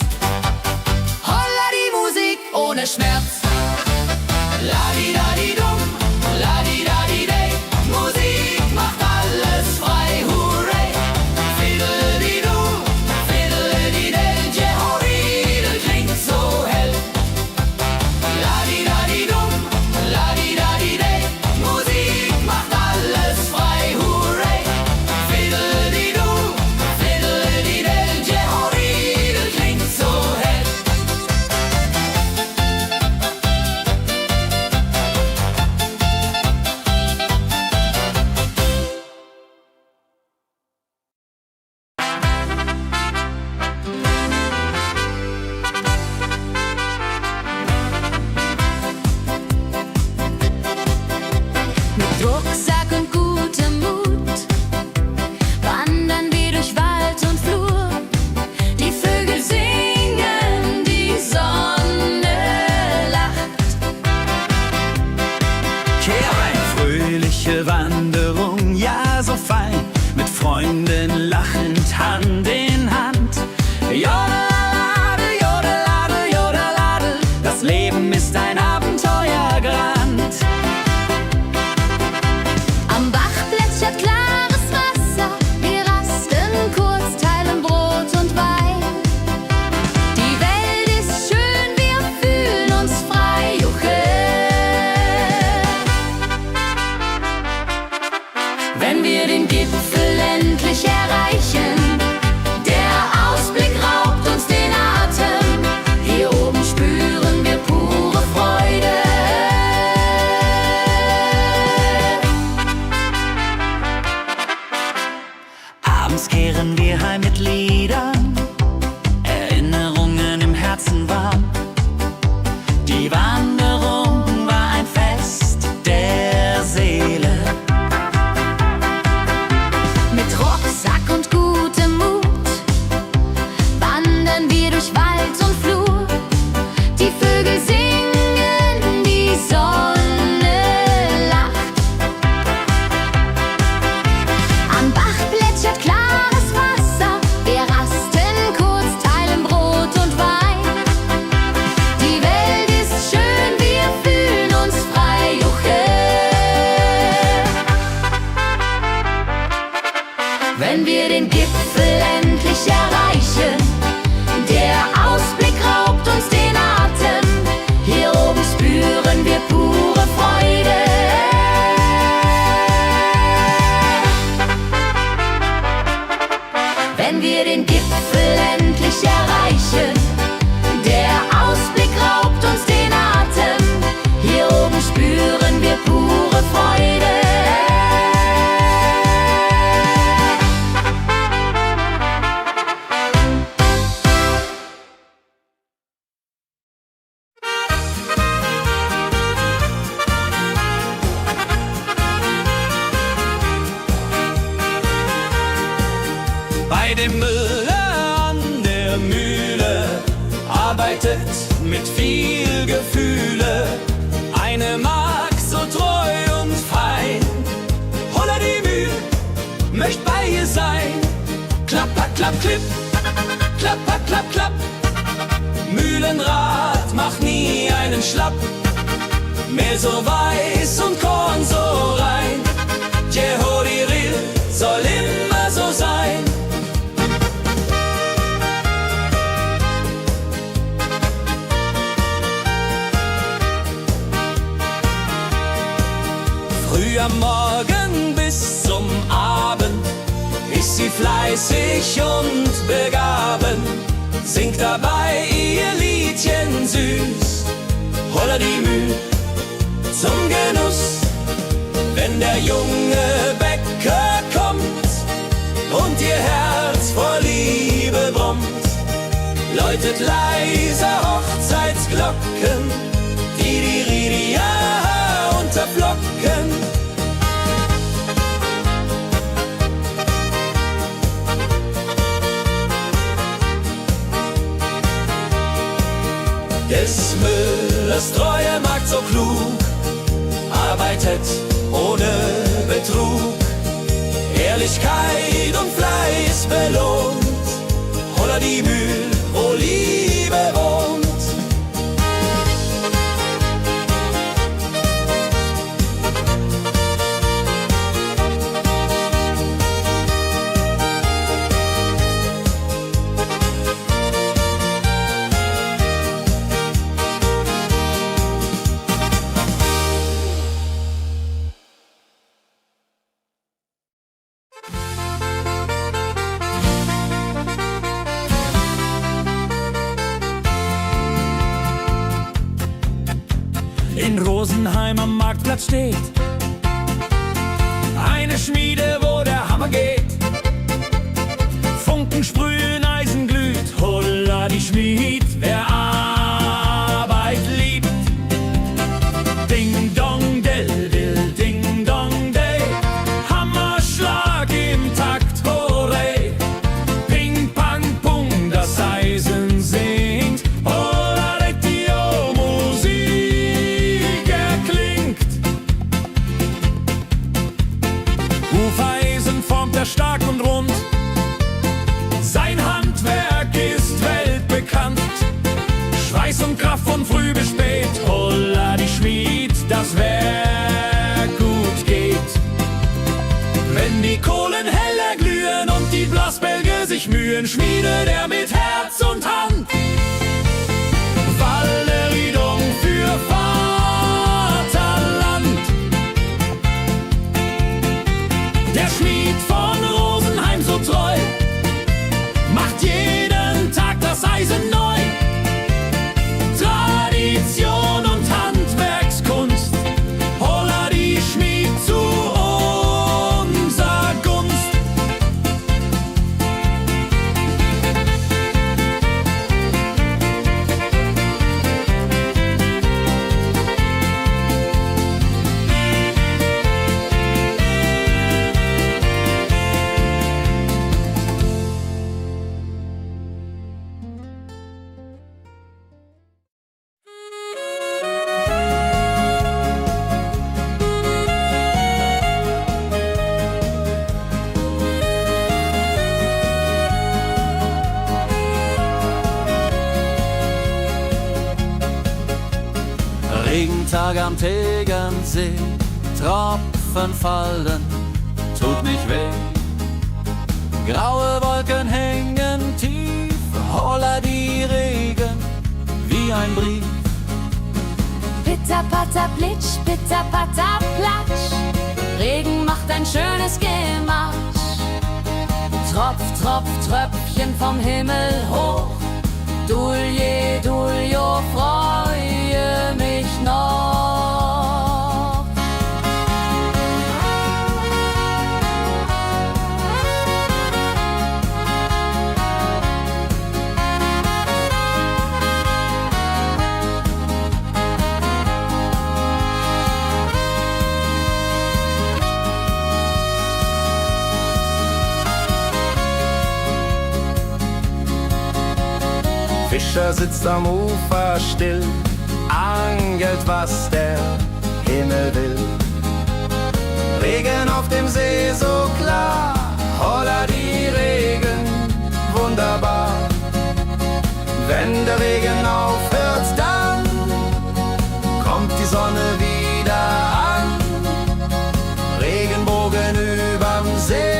Holla die Musik ohne Schmerz. Ladi-dadi-dum, ladi-dadi-day, Musik macht alles frei, hurray. Fiddle-di-du, fiddle-di-del, Jehoridel klingt so hell. Ladi-dadi-dum, arbeitet mit viel Gefühle. Eine Magd so treu und fein. Holla die Mühe, möcht bei ihr sein. Klapper, klapp, klipp, klapper, klapp, klapp. Mühlenrad macht nie einen Schlapp. Mehl so weiß und Korn so rein. Jehodiril soll immer so sein. Früh am Morgen bis zum Abend ist sie fleißig und begaben, singt dabei ihr Liedchen süß. Holla die Müh zum Genuss, wenn der junge Bäcker kommt und ihr Herz vor Liebe brummt, läutet leise Hochzeitsglocken, die Ridia unterflocken. Des Müllers treue Magd so klug, arbeitet ohne Betrug, Ehrlichkeit und Fleiß belohnt. Holla die Mühl, wo Liebe wohnt. In Rosenheim am Marktplatz steht eine Schmiede, wo der Hammer geht. Funken sprühen, Eisen glüht, holla die Schmied, wer Arbeit liebt. Ding dong del dill, ding dong day, Hammerschlag im Takt, hooray. Ping pang pung, das Eisen singt, holla retio, Musik erklingt. Hufeisen formt er stark und rund, sein Handwerk ist weltbekannt. Schweiß und Kraft von früh bis spät, holla die Schmied, das Werk gut geht. Wenn die Kohlen heller glühen und die Blasbälge sich mühen, schmiedet er mit Herz und Hand Walleridung für Vaterland. Der Schmied von Rosenheim so treu macht jeden Tag das Eisen neu. Tradition und Handwerkskunst, holla die Schmied zu unser Gunst. Regentag am Tegernsee, Tropfen fallen, tut nicht weh. Graue Wolken hängen tief, holla die Regen wie ein Brief. Pitter, patter, plitsch, pitter, patter, platsch. Regen macht ein schönes Gematsch. Tropf, tropf, Tröpfchen vom Himmel hoch. Dulje, Duljo, freue mich noch. Fischer sitzt am Ufer still, angelt, was der Himmel will. Regen auf dem See so klar, holla die Regen, wunderbar. Wenn der Regen aufhört, dann kommt die Sonne wieder an. Regenbogen überm See.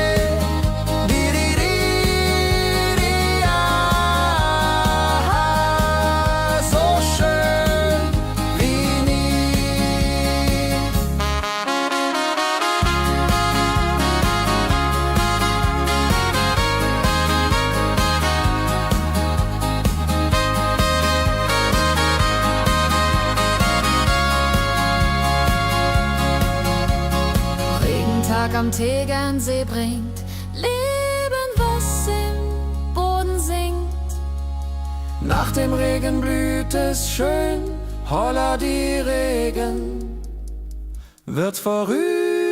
Am Tegernsee bringt Leben, was im Boden singt. Nach dem Regen blüht es schön, holla die Regen wird vorübergehen.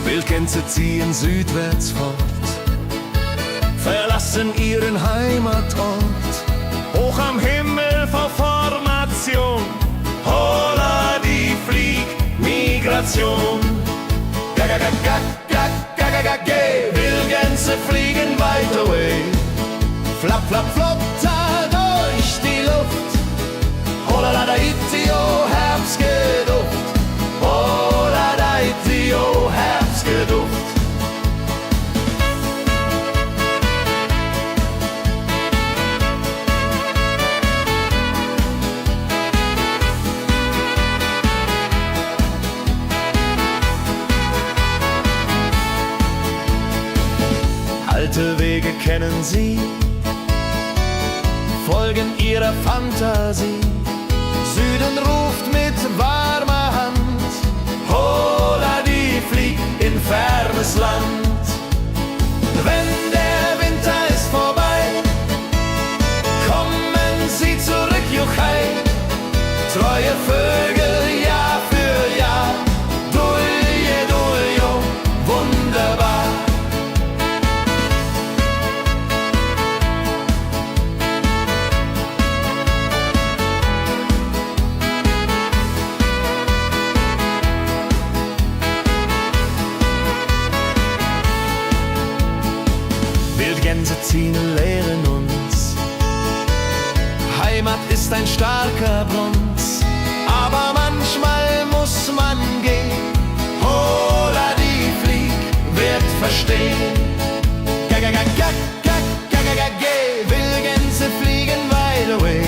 Wildgänse ziehen südwärts fort, verlassen ihren Heimatort. Hoch am Himmel vor Formation, holla die Fliegmigration. Wildgänse fliegen weit away, flap, flap, flop, da durch die Luft. Holla da itio, Herbstgeduft. Holla da itio, Herbstgeduft. Alte Wege kennen sie, folgen ihrer Fantasie. Süden ruft mit warmer Hand, holla die flieg in fernes Land. Wenn der Winter ist vorbei, kommen sie zurück, juchai. Treue Vögel Jahr für Jahr, dulje, duljo, wunderbar. Wildgänse ziehen, lehren uns, Heimat ist ein starker Brunz, aber manchmal muss man gehen. Holla die Flieg wird verstehen. Wildgänse fliegen wide away,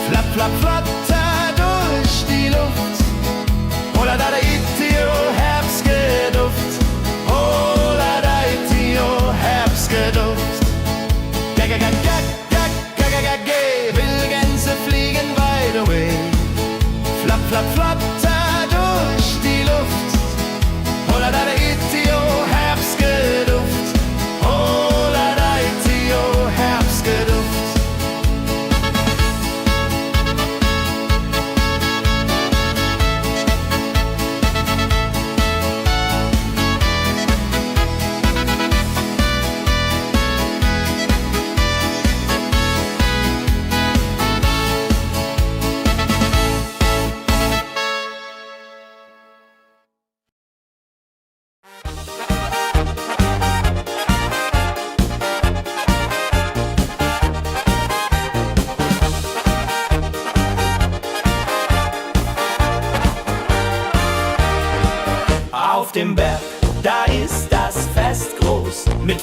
flap, flap, flatter durch die Luft. Holla da itio, Herbstgeduft. Holla da itio, Herbstgeduft. Wildgänse fliegen wide away, flap, flap, flatter durch die Luft. Holla da itio, Herbstgeduft.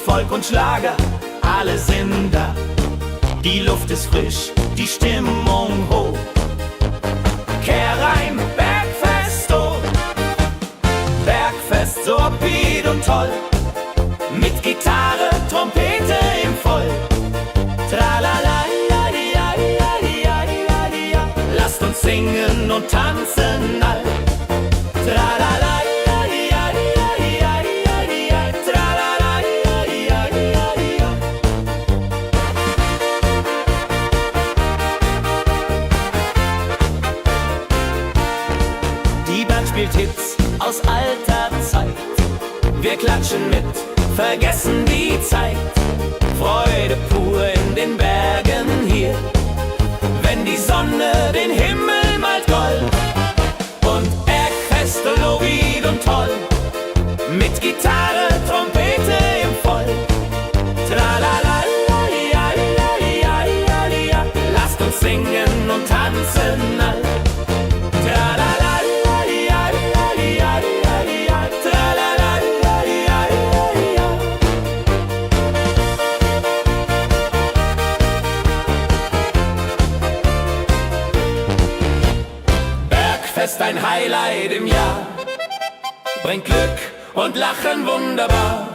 Folk und Schlager, alle sind da. Die Luft ist frisch, die Stimmung hoch. Kehr rein, Bergfest, oh. Bergfest, so upbeat und toll. Mit Gitarre, Trompete im Voll. Tralala, ja, ja, ja, ja, ja, ja. Lasst uns singen und tanzen all. Tralala, ja, ja, ja, ja, ja, ja. Tralala, ja, ja, ja, ja. Die Band spielt Hits aus alter Zeit. Wir klatschen mit, vergessen die Zeit. Freude pur in den Bergen hier, wenn die Sonne den Himmel malt gold. Und Bergfest, Lovid und toll, mit Gitarre, Trompete im Voll. Tralala, ja, ja, ja, ja, ja. Lasst uns singen und tanzen all. Tralala, ja, ja, ja, ja, ja. Tralala, ja, ja, ja. Bergfest, ein Highlight im Jahr, bringt Glück und Lachen wunderbar.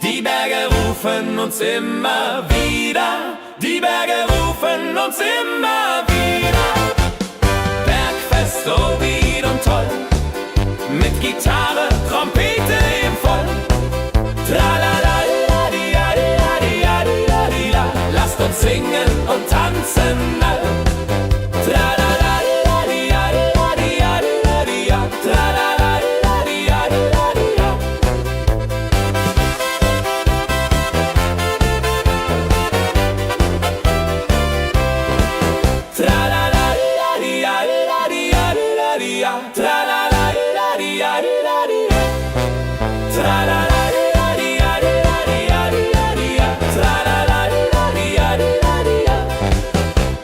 Die Berge rufen uns immer wieder, die Berge rufen uns immer wieder. Bergfest, so wied und toll, mit Gitarre, Trompete im Voll. Tralala, la, di, ja, di, ja, di, ja, di, ja, di, la. Lasst uns singen und tanzen all. Tralala, la, di, ja, di, ja, di, ja, di, ja, di, ja. Tralala, la, di, ja, di, ja, di, ja. Tralala, la, di, ja, di, ja, di, ja, di, ja, di, ja. Tralala, la, di, ja, di, ja, di, ja. Tralala, la, di, ja, di, ja, di, ja, di, ja, di, ja. Tralala, la, di, ja, di, ja, di, ja.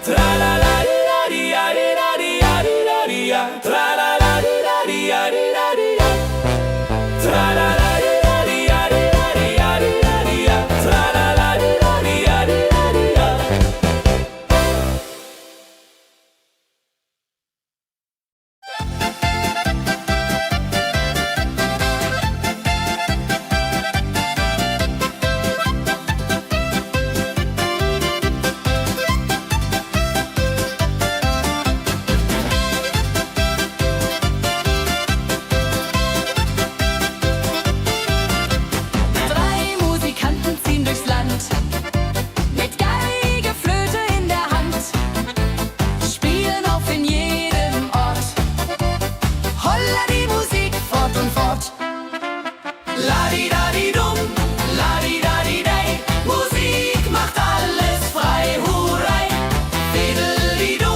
Tralala, la, di, ja, di, ja, di, ja, di, ja, di, ja. Tralala, la, di, ja, di, ja, di, ja. Tralala, la, di, ja, di, ja, di, ja, di, ja, di, ja. Tralala, la, di, ja, di, ja, di, ja. Drei Musikanten ziehen durchs Land, mit Geige, Flöte in der Hand, spielen auf in jedem Ort. Holla die Musik fort und fort. La-di-da-di-dum, la-di-da-di-day. Musik macht alles frei, hurray. Fiddle-di-du,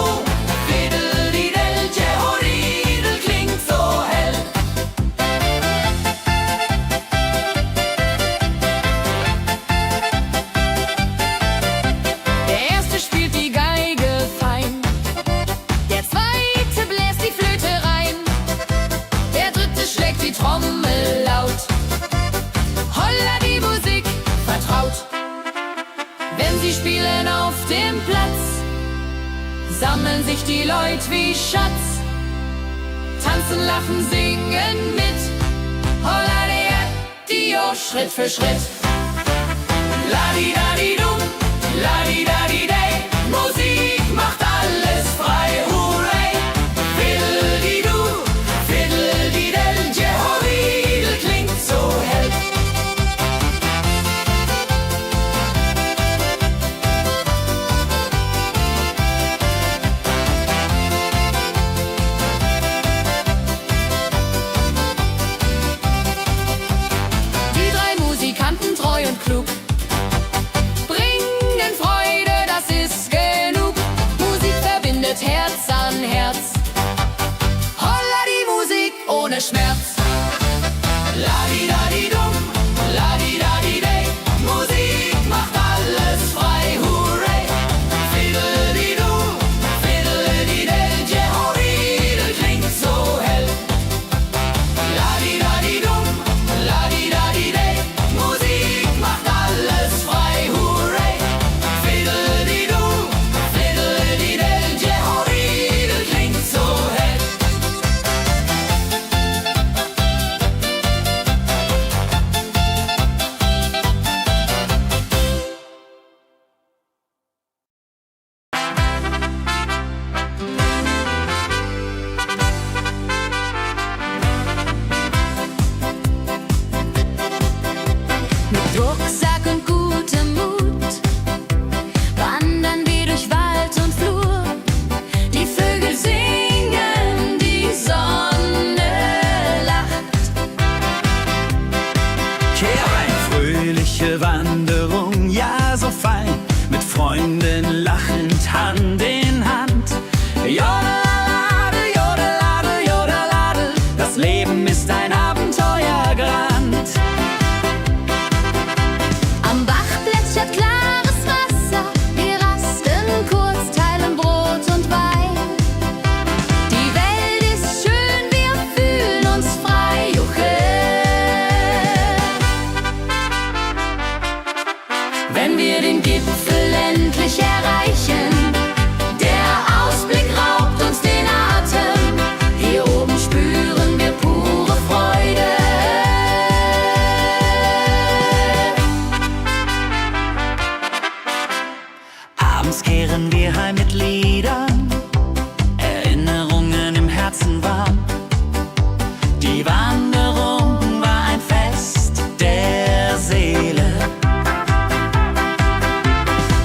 fiddle-di-del, Jehoridel klingt so hell. Der erste spielt die Geige fein, der zweite bläst die Flöte rein, der dritte schlägt die Trommel laut. Holla die Musik vertraut. Wenn sie spielen auf dem Platz, sammeln sich die Leute wie Schatz. Tanzen, lachen, singen mit. Holla der Dio, Schritt für Schritt. La-di-da-di-dum, la-di-da-di-day. Musik macht alles frei, hurray. Fiddle-di-du, fiddle-di-del, Jehoridel klingt so hell. Die drei Musikanten treu und klug wenn wir den Gipfel endlich erreichen. Der Ausblick raubt uns den Atem, hier oben spüren wir pure Freude. Abends kehren wir heim mit Liedern, Erinnerungen im Herzen warm. Die Wanderung war ein Fest der Seele.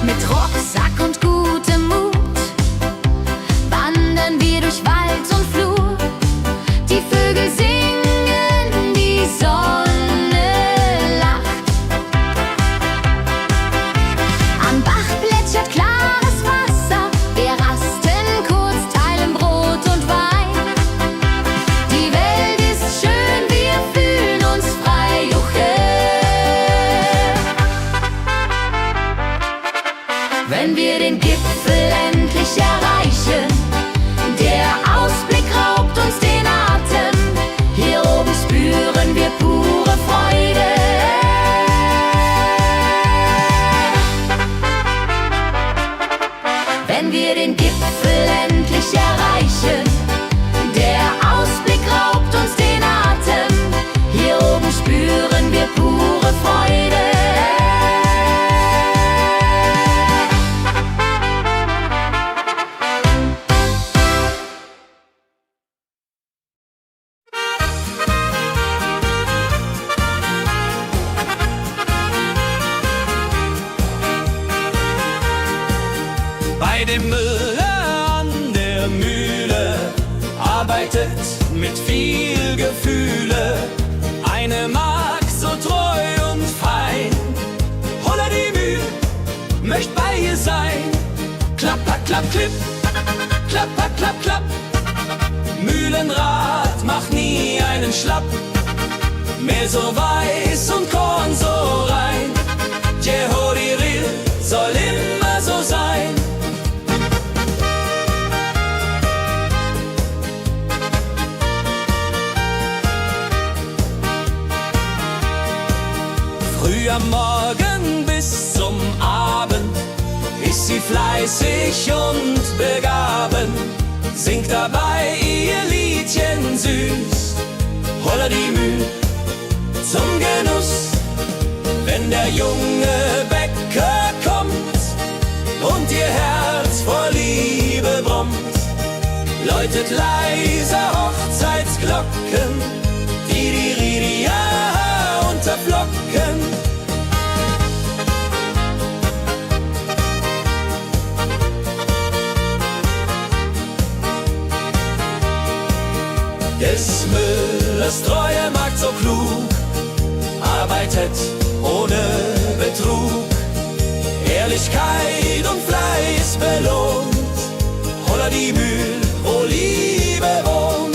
Mit Rucksack und gutem Mut wandern wir durch Wald und Flur. Die Vögel singen, die Sonne lacht. Am Bach plätschert klares Wasser. Wir rasten kurz, teilen Brot und Wein. Die Welt ist schön, wir fühlen uns frei. Juche. Wenn wir den Gipfel endlich erreichen, der Ausblick raubt uns den Atem, hier oben spüren wir pure Freude. Wenn wir den Gipfel endlich erreichen, der Ausblick raubt uns den Atem, hier oben spüren wir pure Freude. Bei dem Müller an der Mühle arbeitet mit viel Gefühle eine Magd so treu und fein. Holla die Mühl, möcht bei ihr sein. Klapper, klapp, klipp, klapper, klapp, klapp. Mühlenrad macht nie einen Schlapp. Mehl so weiß und Korn so rein. Jehodiril soll immer so sein. Früh am Morgen bis zum Abend ist sie fleißig und begaben, singt dabei ihr Liedchen süß. Holla die Mühl zum Genuss, wenn der junge Bäcker kommt und ihr Herz vor Liebe brummt, läutet leise Hochzeitsglocken, die Ridia unterflocken. Des Müllers treue Magd so klug, arbeitet ohne Betrug, Ehrlichkeit und Fleiß belohnt. Holla die Mühl, wo Liebe wohnt.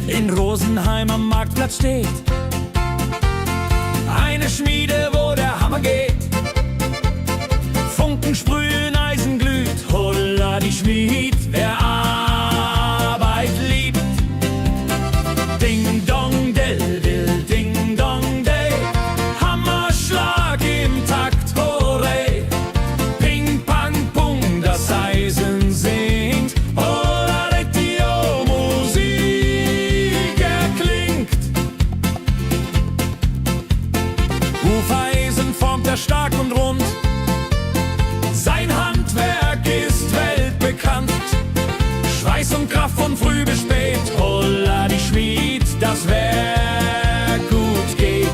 In Rosenheim am Marktplatz steht eine Schmiede, wo der Hammer geht. Funken sprühen, Eisen glüht, holla die Schmied, wer Arbeit liebt. Ding dong del dill, ding dong day, Hammerschlag im Takt, hurray. Ping pang pung, das Eisen singt, holla die Musik erklingt. Hufeisen formt er stark und rund, sein Handwerk ist weltbekannt. Schweiß und Kraft von früh bis spät, holla die Schmied, das Werk gut geht.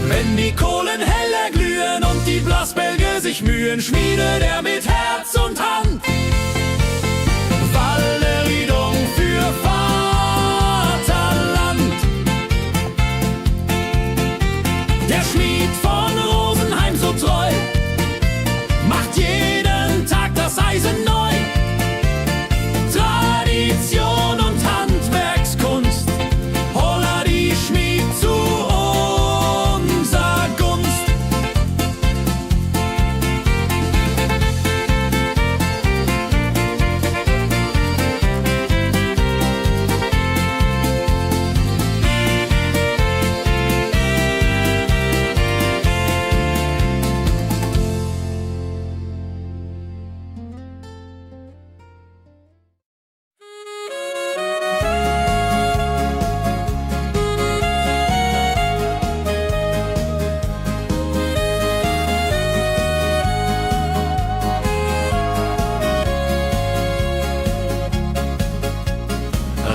Wenn die Kohlen heller glühen und die Blasbälge sich mühen, schmiedet er mit Herz und Hand Walleriedung für Vaterland. Der Schmied von Rosenheim so treu macht jeden Tag das Eisen neu. Tradition und Handwerkskunst, holla die Schmied zu unser Gunst.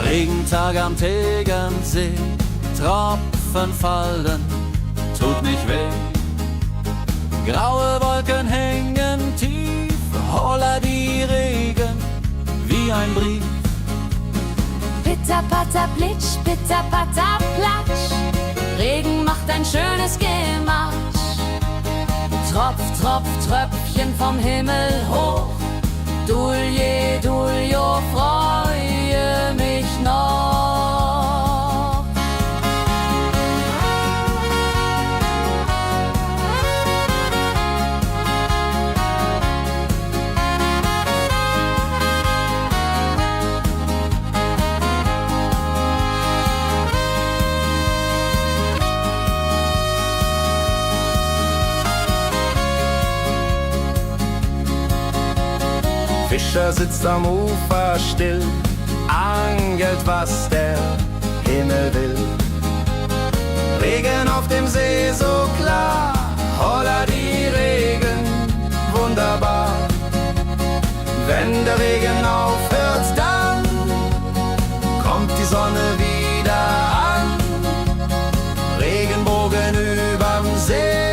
Regentag am Tegernsee, Tropfen fallen, tut nicht weh. Graue Wolken hängen tief, holla die Regen wie ein Brief. Pitter, patter, plitsch, pitter, patter, platsch. Regen macht ein schönes Gematsch. Tropf, tropf, Tröpfchen vom Himmel hoch. Dulje, duljo, freue mich noch. Fischer sitzt am Ufer still, angelt, was der Himmel will. Regen auf dem See so klar, holla die Regen, wunderbar. Wenn der Regen aufhört, dann kommt die Sonne wieder an. Regenbogen überm See.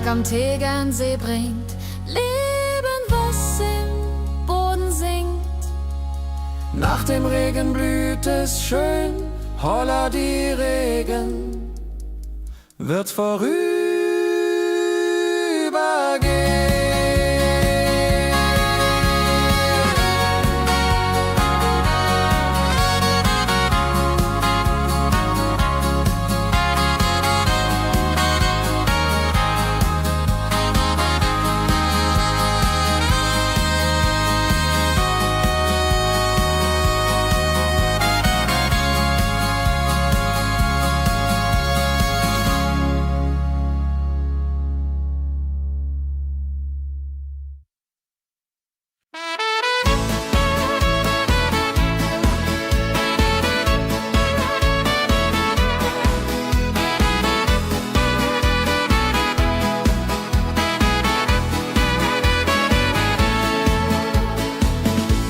Am Tegernsee bringt Leben, was im Boden singt. Nach dem Regen blüht es schön, holla die Regen wird vorübergehen.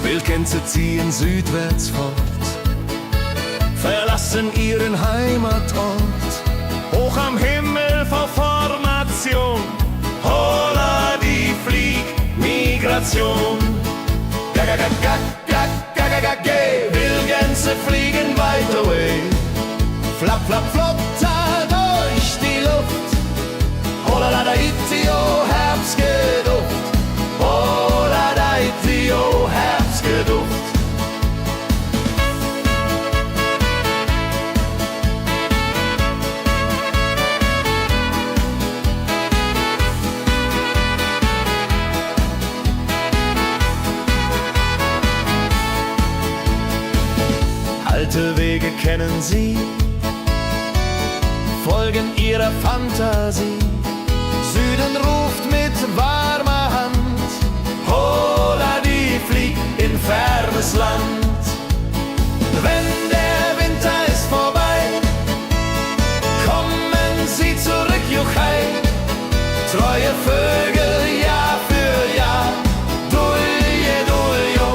Wildgänse ziehen südwärts fort, verlassen ihren Heimatort. Hoch am Himmel vor Formation, holla die Fliegmigration. Wildgänse fliegen weit away, flapp, flapp, flotter durch die Luft. Holla la da itio, Herbstgeduft. Holla da itio, Herbstgeduft. Alte Wege kennen sie, folgen ihrer Fantasie. Süden ruft mit warmer Hand, holla die flieg in fernes Land. Wenn der Winter ist vorbei, kommen sie zurück, Juchai, treue wir Vögel Jahr für Jahr. Dulje, duljo,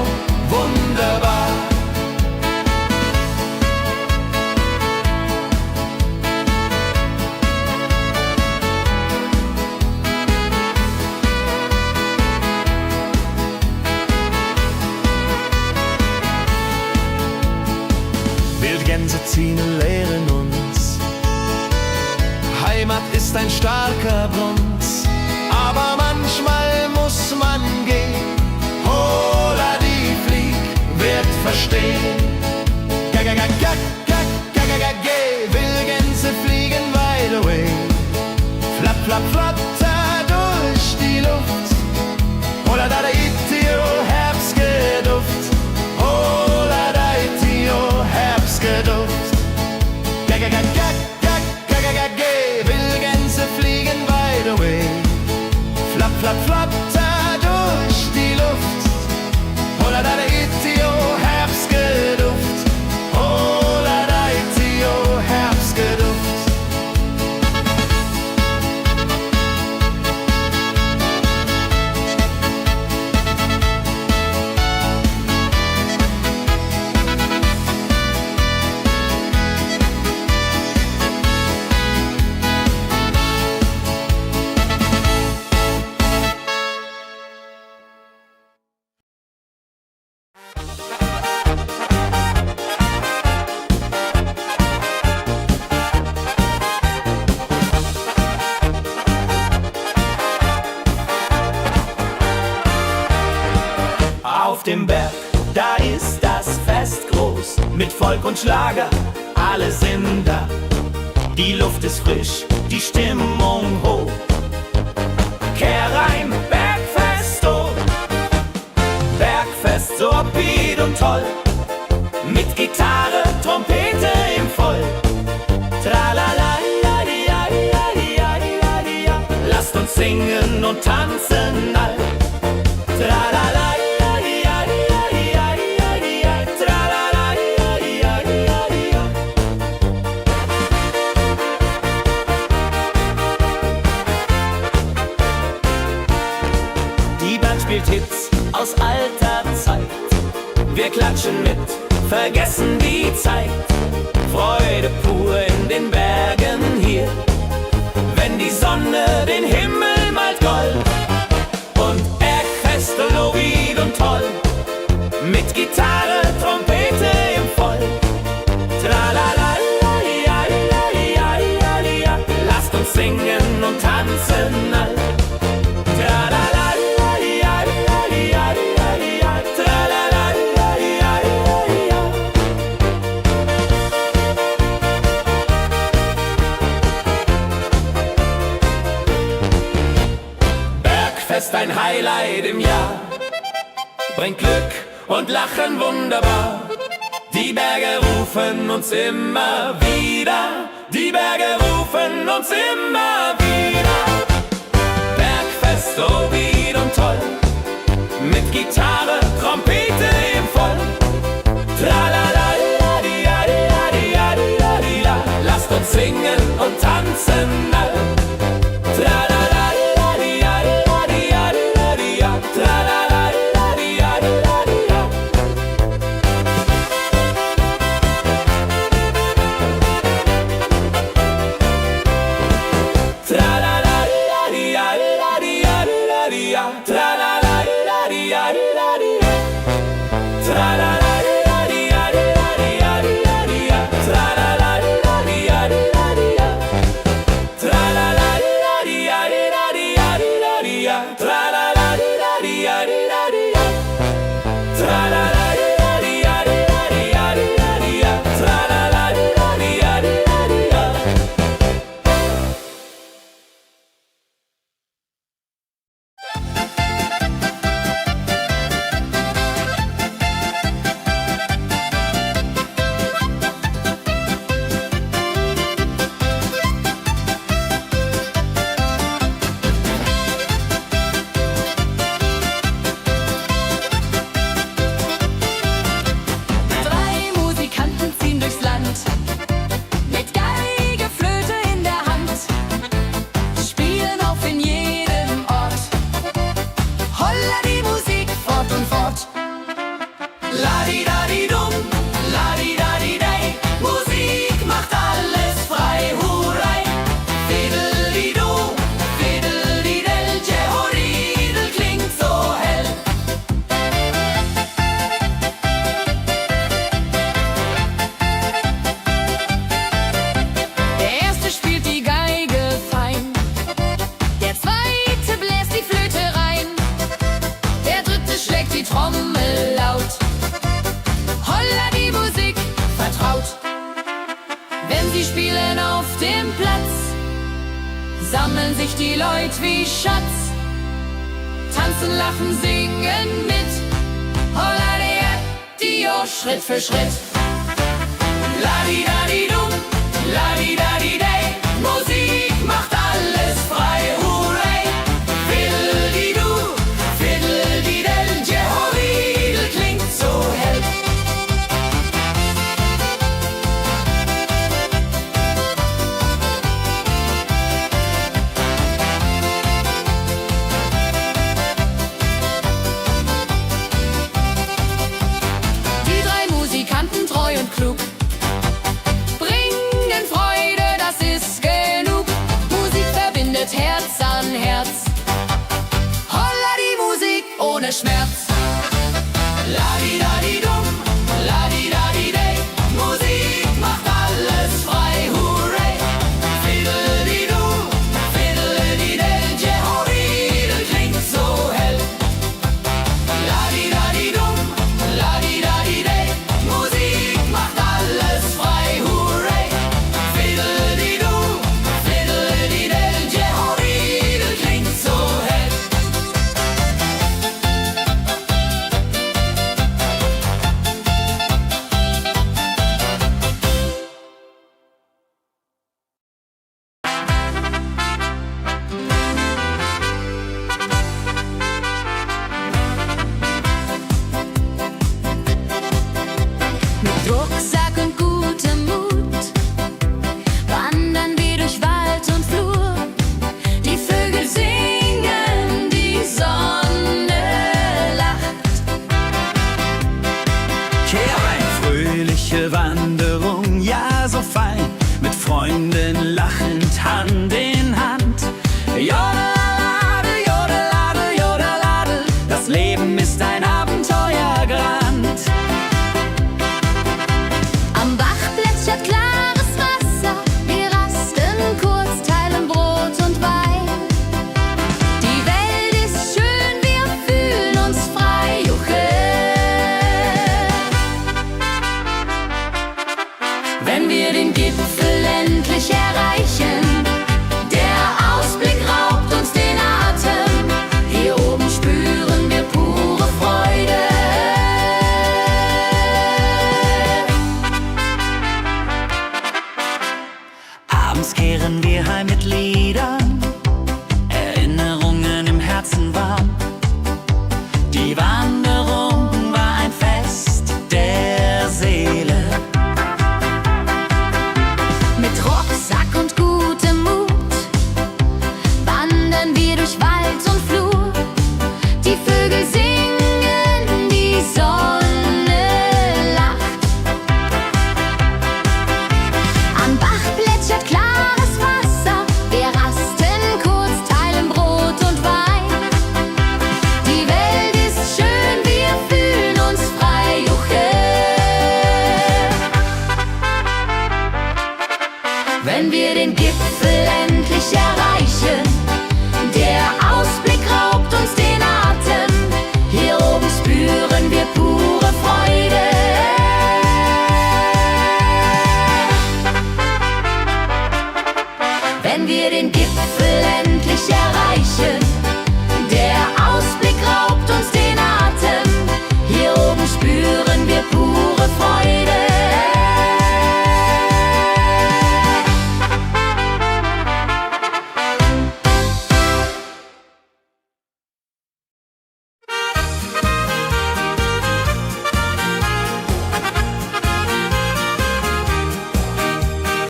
wunderbar. Wildgänse ziehen und lehren uns. Heimat ist ein starker Bund, aber manchmal muss man gehen. Hola, die Flieg wird verstehen. Geh, Wildgänse fliegen wide away. Flapp, flapp, flatter durch die Luft. Hola, da, itio, Herbstgeduft. Hola, da, itio, Herbstgeduft. Geh, Wildgänse fliegen wide away. Flapp, flapp, flatter durch die Luft. Hola, da, itio, Herbstgeduft. Hola, da, itio, Herbstgeduft. Auf dem Berg, da ist das Fest groß, mit Volk und Schlager, alle sind da. Die Luft ist frisch, die Stimmung hoch. Kehr rein, Bergfest, oh. Bergfest, so upbeat und toll. Mit Gitarre, Trompete im Voll. Tralala, lasst uns singen und tanzen all. Tralala. Spielt Hits aus alter Zeit. Wir klatschen mit, vergessen die Zeit. Freude pur in den Bergen hier. Wenn die Sonne den Himmel malt gold. Und Bergfest, Lovid und toll. Mit Gitarre, Trompete im Voll. Tralala, lasst uns singen und tanzen all. Bergfest, ein Highlight im Jahr, bringt Glück und Lachen wunderbar. Die Berge rufen uns immer wieder, die Berge rufen uns immer wieder. Bergfest, oh wie und toll, mit Gitarre, Trompete im Voll. Tralala, lasst uns singen und tanzen all. Tralala. Leute wie Schatz tanzen, lachen, singen mit. Holla die Dio, Schritt für Schritt. La-di-da-di-dum, la-di-da-di-da.